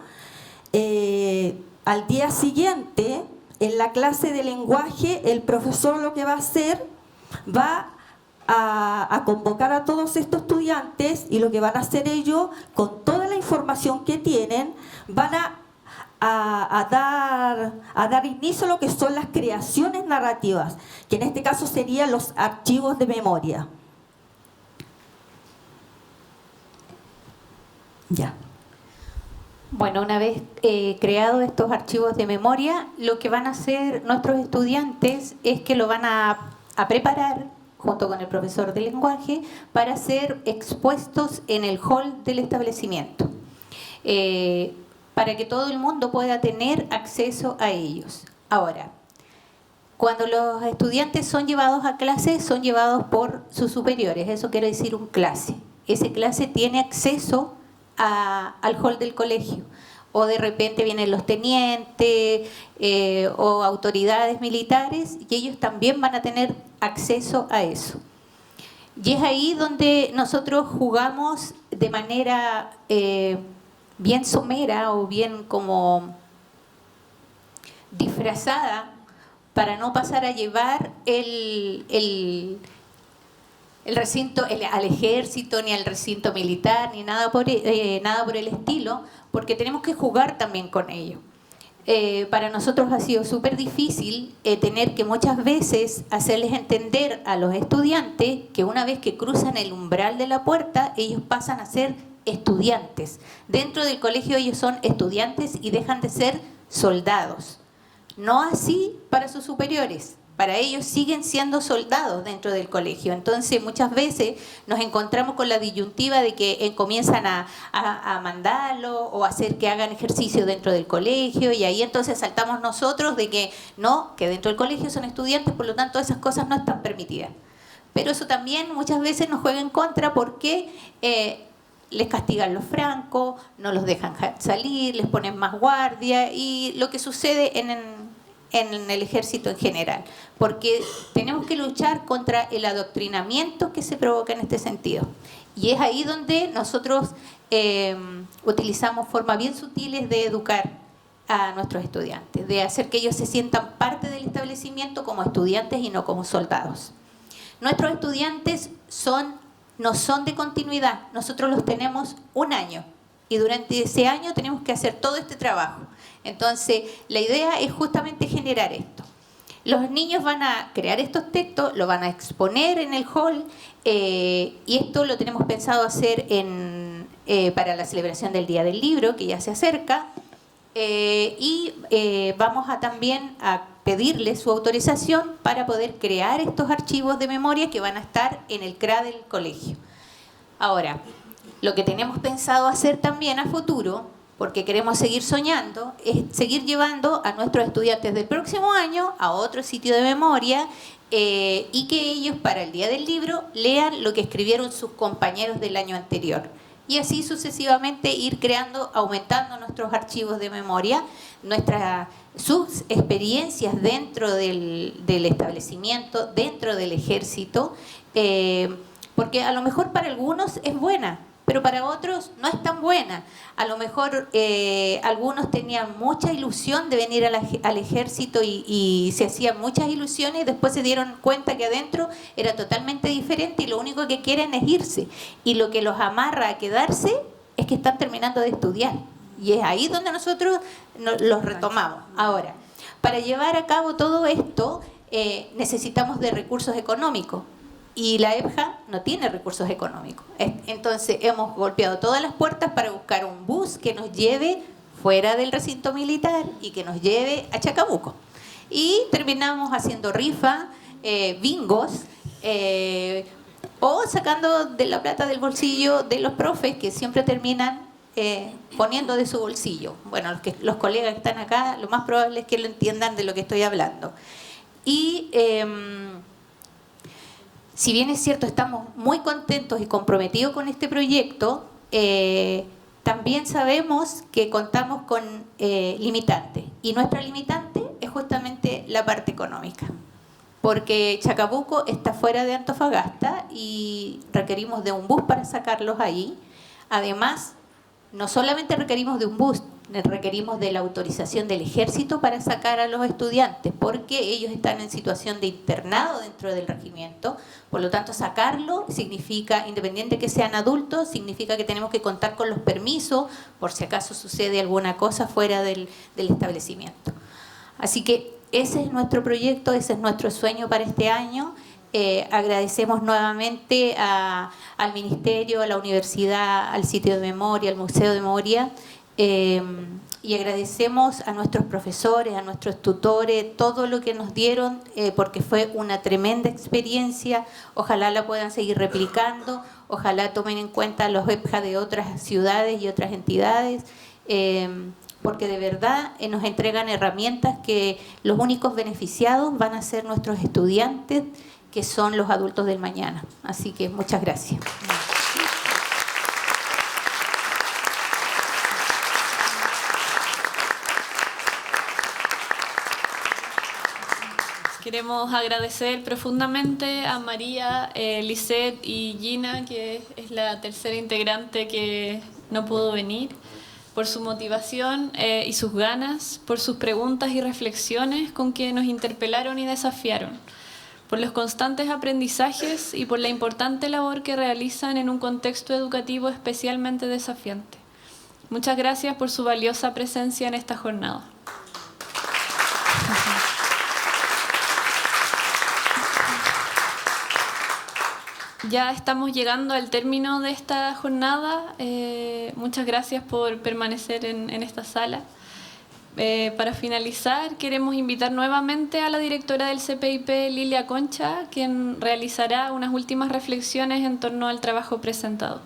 al día siguiente, en la clase de lenguaje, el profesor lo que va a hacer, va a convocar a todos estos estudiantes y lo que van a hacer ellos, con toda la información que tienen, van a dar inicio a lo que son las creaciones narrativas, que en este caso serían los archivos de memoria. Ya. Bueno, una vez creados estos archivos de memoria, lo que van a hacer nuestros estudiantes es que lo van a preparar junto con el profesor de lenguaje para ser expuestos en el hall del establecimiento. para que todo el mundo pueda tener acceso a ellos. Ahora, cuando los estudiantes son llevados a clase, son llevados por sus superiores, eso quiere decir un clase. Ese clase tiene acceso al hall del colegio, o de repente vienen los tenientes o autoridades militares, y ellos también van a tener acceso a eso. Y es ahí donde nosotros jugamos de manera bien somera o bien como disfrazada, para no pasar a llevar el recinto al ejército, ni al recinto militar, ni nada por el estilo, porque tenemos que jugar también con ello. Para nosotros ha sido súper difícil tener que muchas veces hacerles entender a los estudiantes que una vez que cruzan el umbral de la puerta, ellos pasan a ser estudiantes. Dentro del colegio ellos son estudiantes y dejan de ser soldados. No así para sus superiores. Para ellos siguen siendo soldados dentro del colegio. Entonces muchas veces nos encontramos con la disyuntiva de que comienzan a mandarlo o hacer que hagan ejercicio dentro del colegio, y ahí entonces saltamos nosotros de que no, que dentro del colegio son estudiantes, por lo tanto esas cosas no están permitidas. Pero eso también muchas veces nos juega en contra porque les castigan los francos, no los dejan salir, les ponen más guardia, y lo que sucede en el ejército en general, porque tenemos que luchar contra el adoctrinamiento que se provoca en este sentido. Y es ahí donde nosotros utilizamos formas bien sutiles de educar a nuestros estudiantes, de hacer que ellos se sientan parte del establecimiento como estudiantes y no como soldados. Nuestros estudiantes no son de continuidad, nosotros los tenemos un año, y durante ese año tenemos que hacer todo este trabajo. Entonces, la idea es justamente generar esto. Los niños van a crear estos textos, lo van a exponer en el hall, y esto lo tenemos pensado hacer para la celebración del Día del Libro, que ya se acerca, y vamos también a pedirle su autorización para poder crear estos archivos de memoria que van a estar en el CRA del colegio. Ahora, lo que tenemos pensado hacer también a futuro, porque queremos seguir soñando, es seguir llevando a nuestros estudiantes del próximo año a otro sitio de memoria, y que ellos para el Día del Libro lean lo que escribieron sus compañeros del año anterior. Y así sucesivamente ir creando, aumentando nuestros archivos de memoria, sus experiencias dentro del establecimiento, dentro del ejército, porque a lo mejor para algunos es buena, pero para otros no es tan buena. A lo mejor algunos tenían mucha ilusión de venir al ejército y se hacían muchas ilusiones, y después se dieron cuenta que adentro era totalmente diferente y lo único que quieren es irse. Y lo que los amarra a quedarse es que están terminando de estudiar. Y es ahí donde nosotros los retomamos. Ahora, para llevar a cabo todo esto necesitamos de recursos económicos. Y la EPJA no tiene recursos económicos. Entonces hemos golpeado todas las puertas para buscar un bus que nos lleve fuera del recinto militar y que nos lleve a Chacabuco. Y terminamos haciendo rifa, bingos, o sacando de la plata del bolsillo de los profes, que siempre terminan poniendo de su bolsillo. Bueno, los colegas que están acá, lo más probable es que lo entiendan de lo que estoy hablando. Y si bien es cierto, estamos muy contentos y comprometidos con este proyecto, también sabemos que contamos con limitantes. Y nuestra limitante es justamente la parte económica. Porque Chacabuco está fuera de Antofagasta y requerimos de un bus para sacarlos ahí. Además, no solamente requerimos de un bus, requerimos de la autorización del ejército para sacar a los estudiantes, porque ellos están en situación de internado dentro del regimiento. Por lo tanto, sacarlo significa, independiente que sean adultos, significa que tenemos que contar con los permisos por si acaso sucede alguna cosa fuera del establecimiento. Así que ese es nuestro proyecto, ese es nuestro sueño para este año. Agradecemos nuevamente al Ministerio, a la Universidad, al sitio de memoria, al Museo de Memoria, y agradecemos a nuestros profesores, a nuestros tutores, todo lo que nos dieron, porque fue una tremenda experiencia. Ojalá la puedan seguir replicando, ojalá tomen en cuenta los EPJA de otras ciudades y otras entidades. porque de verdad nos entregan herramientas que los únicos beneficiados van a ser nuestros estudiantes, que son los adultos del mañana. Así que muchas gracias. Queremos agradecer profundamente a María, Lisette y Gina, que es la tercera integrante que no pudo venir, por su motivación y sus ganas, por sus preguntas y reflexiones con que nos interpelaron y desafiaron, por los constantes aprendizajes y por la importante labor que realizan en un contexto educativo especialmente desafiante. Muchas gracias por su valiosa presencia en esta jornada. Ya estamos llegando al término de esta jornada. Muchas gracias por permanecer en esta sala. Para finalizar, queremos invitar nuevamente a la directora del CPIP, Lilia Concha, quien realizará unas últimas reflexiones en torno al trabajo presentado.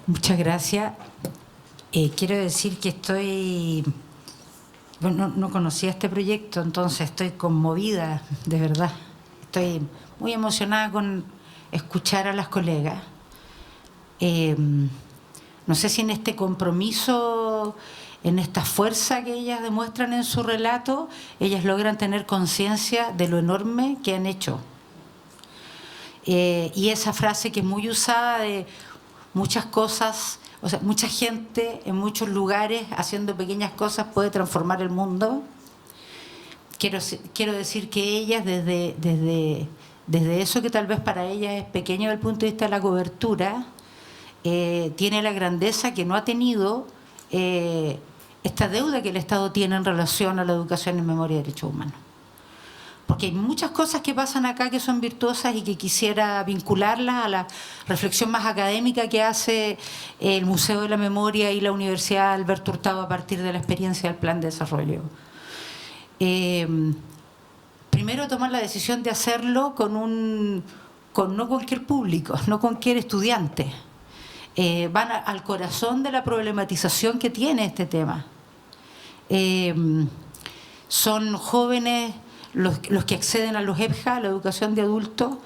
Muchas gracias. Quiero decir que estoy... Bueno, no conocía este proyecto, entonces estoy conmovida, de verdad. Estoy muy emocionada con escuchar a las colegas. No sé si en este compromiso, en esta fuerza que ellas demuestran en su relato, ellas logran tener conciencia de lo enorme que han hecho. Y esa frase que es muy usada de muchas cosas... O sea, mucha gente en muchos lugares haciendo pequeñas cosas puede transformar el mundo. Quiero decir que ellas, desde eso que tal vez para ellas es pequeño desde el punto de vista de la cobertura, tiene la grandeza que no ha tenido esta deuda que el Estado tiene en relación a la educación en memoria y derechos humanos. Porque hay muchas cosas que pasan acá que son virtuosas y que quisiera vincularlas a la reflexión más académica que hace el Museo de la Memoria y la Universidad Alberto Hurtado a partir de la experiencia del Plan de Desarrollo. Primero, tomar la decisión de hacerlo con no cualquier público, no cualquier estudiante. Van al corazón de la problematización que tiene este tema. Son jóvenes... Los que acceden a los EPJA, a la educación de adultos,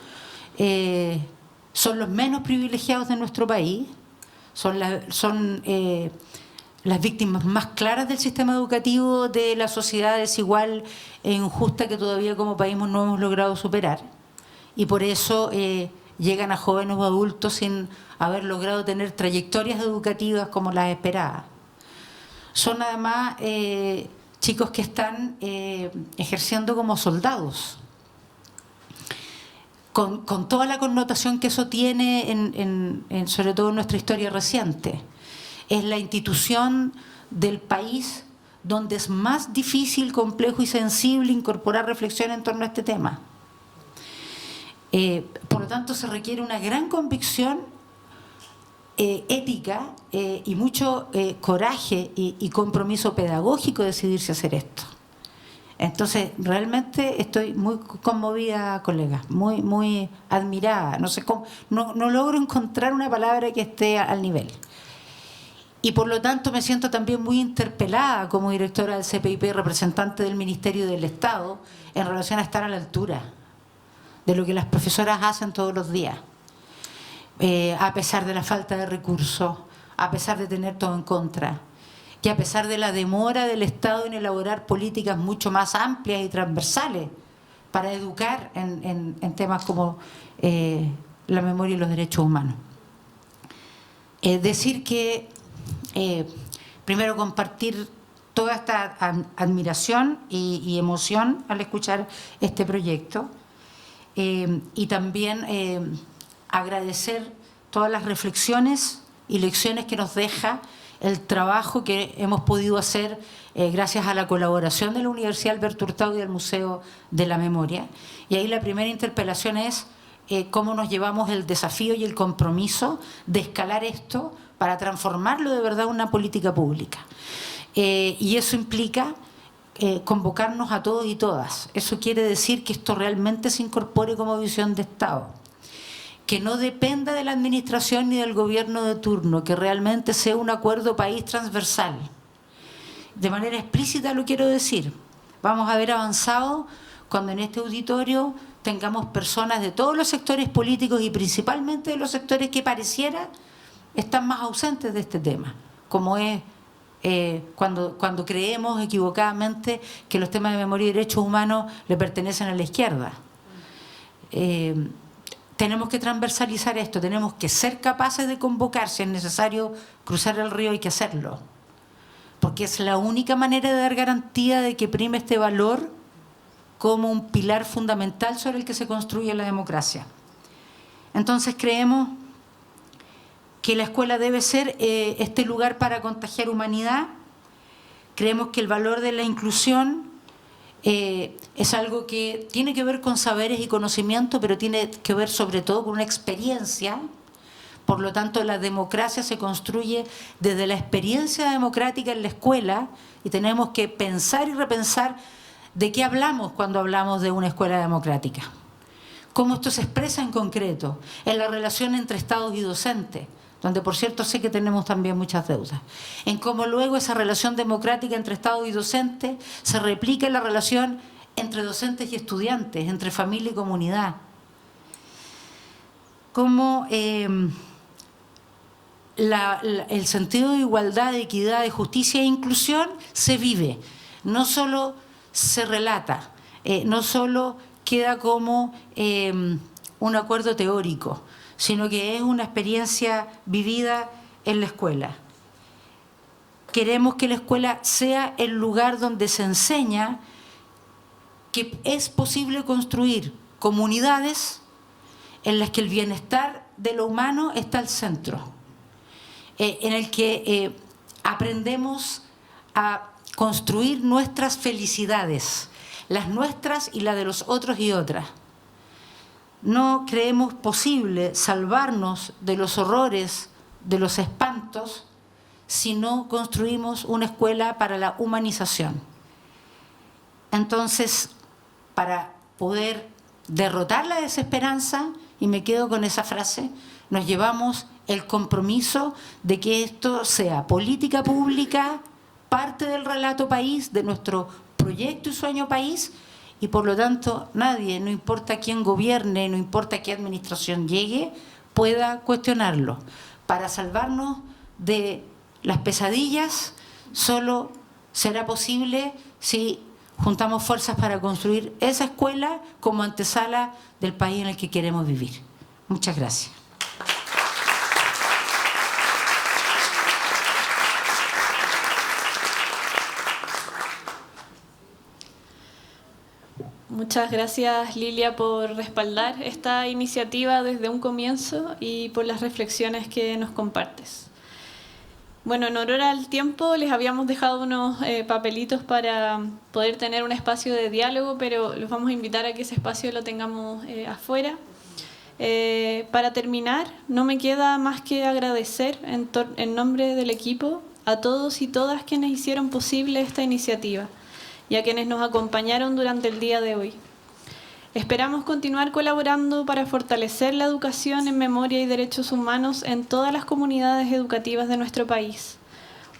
son los menos privilegiados de nuestro país, son las víctimas más claras del sistema educativo de la sociedad desigual e injusta que todavía como país no hemos logrado superar. Y por eso llegan a jóvenes o adultos sin haber logrado tener trayectorias educativas como las esperadas. Son además... chicos que están ejerciendo como soldados, con toda la connotación que eso tiene, sobre todo en nuestra historia reciente. Es la institución del país donde es más difícil, complejo y sensible incorporar reflexión en torno a este tema. Por lo tanto, se requiere una gran convicción ética y mucho coraje y compromiso pedagógico de decidirse a hacer esto. Entonces, realmente estoy muy conmovida, colegas, muy admirada. No sé cómo, no logro encontrar una palabra que esté al nivel. Y por lo tanto me siento también muy interpelada como directora del CPIP, representante del Ministerio del Estado, en relación a estar a la altura de lo que las profesoras hacen todos los días. A pesar de la falta de recursos, a pesar de tener todo en contra, que a pesar de la demora del Estado en elaborar políticas mucho más amplias y transversales para educar en temas como la memoria y los derechos humanos. Decir que, primero, compartir toda esta admiración y emoción al escuchar este proyecto, y también agradecer todas las reflexiones y lecciones que nos deja el trabajo que hemos podido hacer gracias a la colaboración de la Universidad Alberto Hurtado y del Museo de la Memoria. Y ahí la primera interpelación es cómo nos llevamos el desafío y el compromiso de escalar esto para transformarlo de verdad en una política pública. Y eso implica convocarnos a todos y todas. Eso quiere decir que esto realmente se incorpore como visión de Estado, que no dependa de la administración ni del gobierno de turno, que realmente sea un acuerdo país transversal. De manera explícita lo quiero decir. Vamos a haber avanzado cuando en este auditorio tengamos personas de todos los sectores políticos y principalmente de los sectores que pareciera están más ausentes de este tema, como es cuando creemos equivocadamente que los temas de memoria y derechos humanos le pertenecen a la izquierda. Tenemos que transversalizar esto, tenemos que ser capaces de convocar, si es necesario cruzar el río hay que hacerlo, porque es la única manera de dar garantía de que prime este valor como un pilar fundamental sobre el que se construye la democracia. Entonces creemos que la escuela debe ser este lugar para contagiar humanidad. Creemos que el valor de la inclusión es algo que tiene que ver con saberes y conocimiento, pero tiene que ver sobre todo con una experiencia. Por lo tanto, la democracia se construye desde la experiencia democrática en la escuela y tenemos que pensar y repensar de qué hablamos cuando hablamos de una escuela democrática. Cómo esto se expresa en concreto, en la relación entre Estados y docentes, donde por cierto sé que tenemos también muchas deudas, en cómo luego esa relación democrática entre Estado y docente se replica en la relación entre docentes y estudiantes, entre familia y comunidad. Cómo el sentido de igualdad, de equidad, de justicia e inclusión se vive, no solo se relata, no solo queda como un acuerdo teórico, sino que es una experiencia vivida en la escuela. Queremos que la escuela sea el lugar donde se enseña que es posible construir comunidades en las que el bienestar de lo humano está al centro, en el que aprendemos a construir nuestras felicidades, las nuestras y las de los otros y otras. No creemos posible salvarnos de los horrores, de los espantos, si no construimos una escuela para la humanización. Entonces, para poder derrotar la desesperanza, y me quedo con esa frase, nos llevamos el compromiso de que esto sea política pública, parte del relato país, de nuestro proyecto y sueño país, y por lo tanto nadie, no importa quién gobierne, no importa qué administración llegue, pueda cuestionarlo. Para salvarnos de las pesadillas solo será posible si juntamos fuerzas para construir esa escuela como antesala del país en el que queremos vivir. Muchas gracias. Muchas gracias, Lilia, por respaldar esta iniciativa desde un comienzo y por las reflexiones que nos compartes. Bueno, en honor al tiempo les habíamos dejado unos papelitos para poder tener un espacio de diálogo, pero los vamos a invitar a que ese espacio lo tengamos afuera. Para terminar, no me queda más que agradecer en nombre del equipo a todos y todas quienes hicieron posible esta iniciativa y a quienes nos acompañaron durante el día de hoy. Esperamos continuar colaborando para fortalecer la educación en memoria y derechos humanos en todas las comunidades educativas de nuestro país.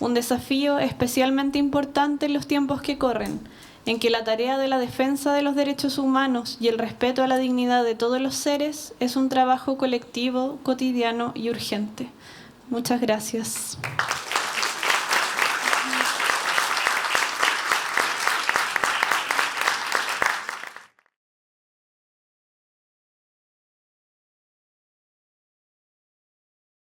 Un desafío especialmente importante en los tiempos que corren, en que la tarea de la defensa de los derechos humanos y el respeto a la dignidad de todos los seres es un trabajo colectivo, cotidiano y urgente. Muchas gracias.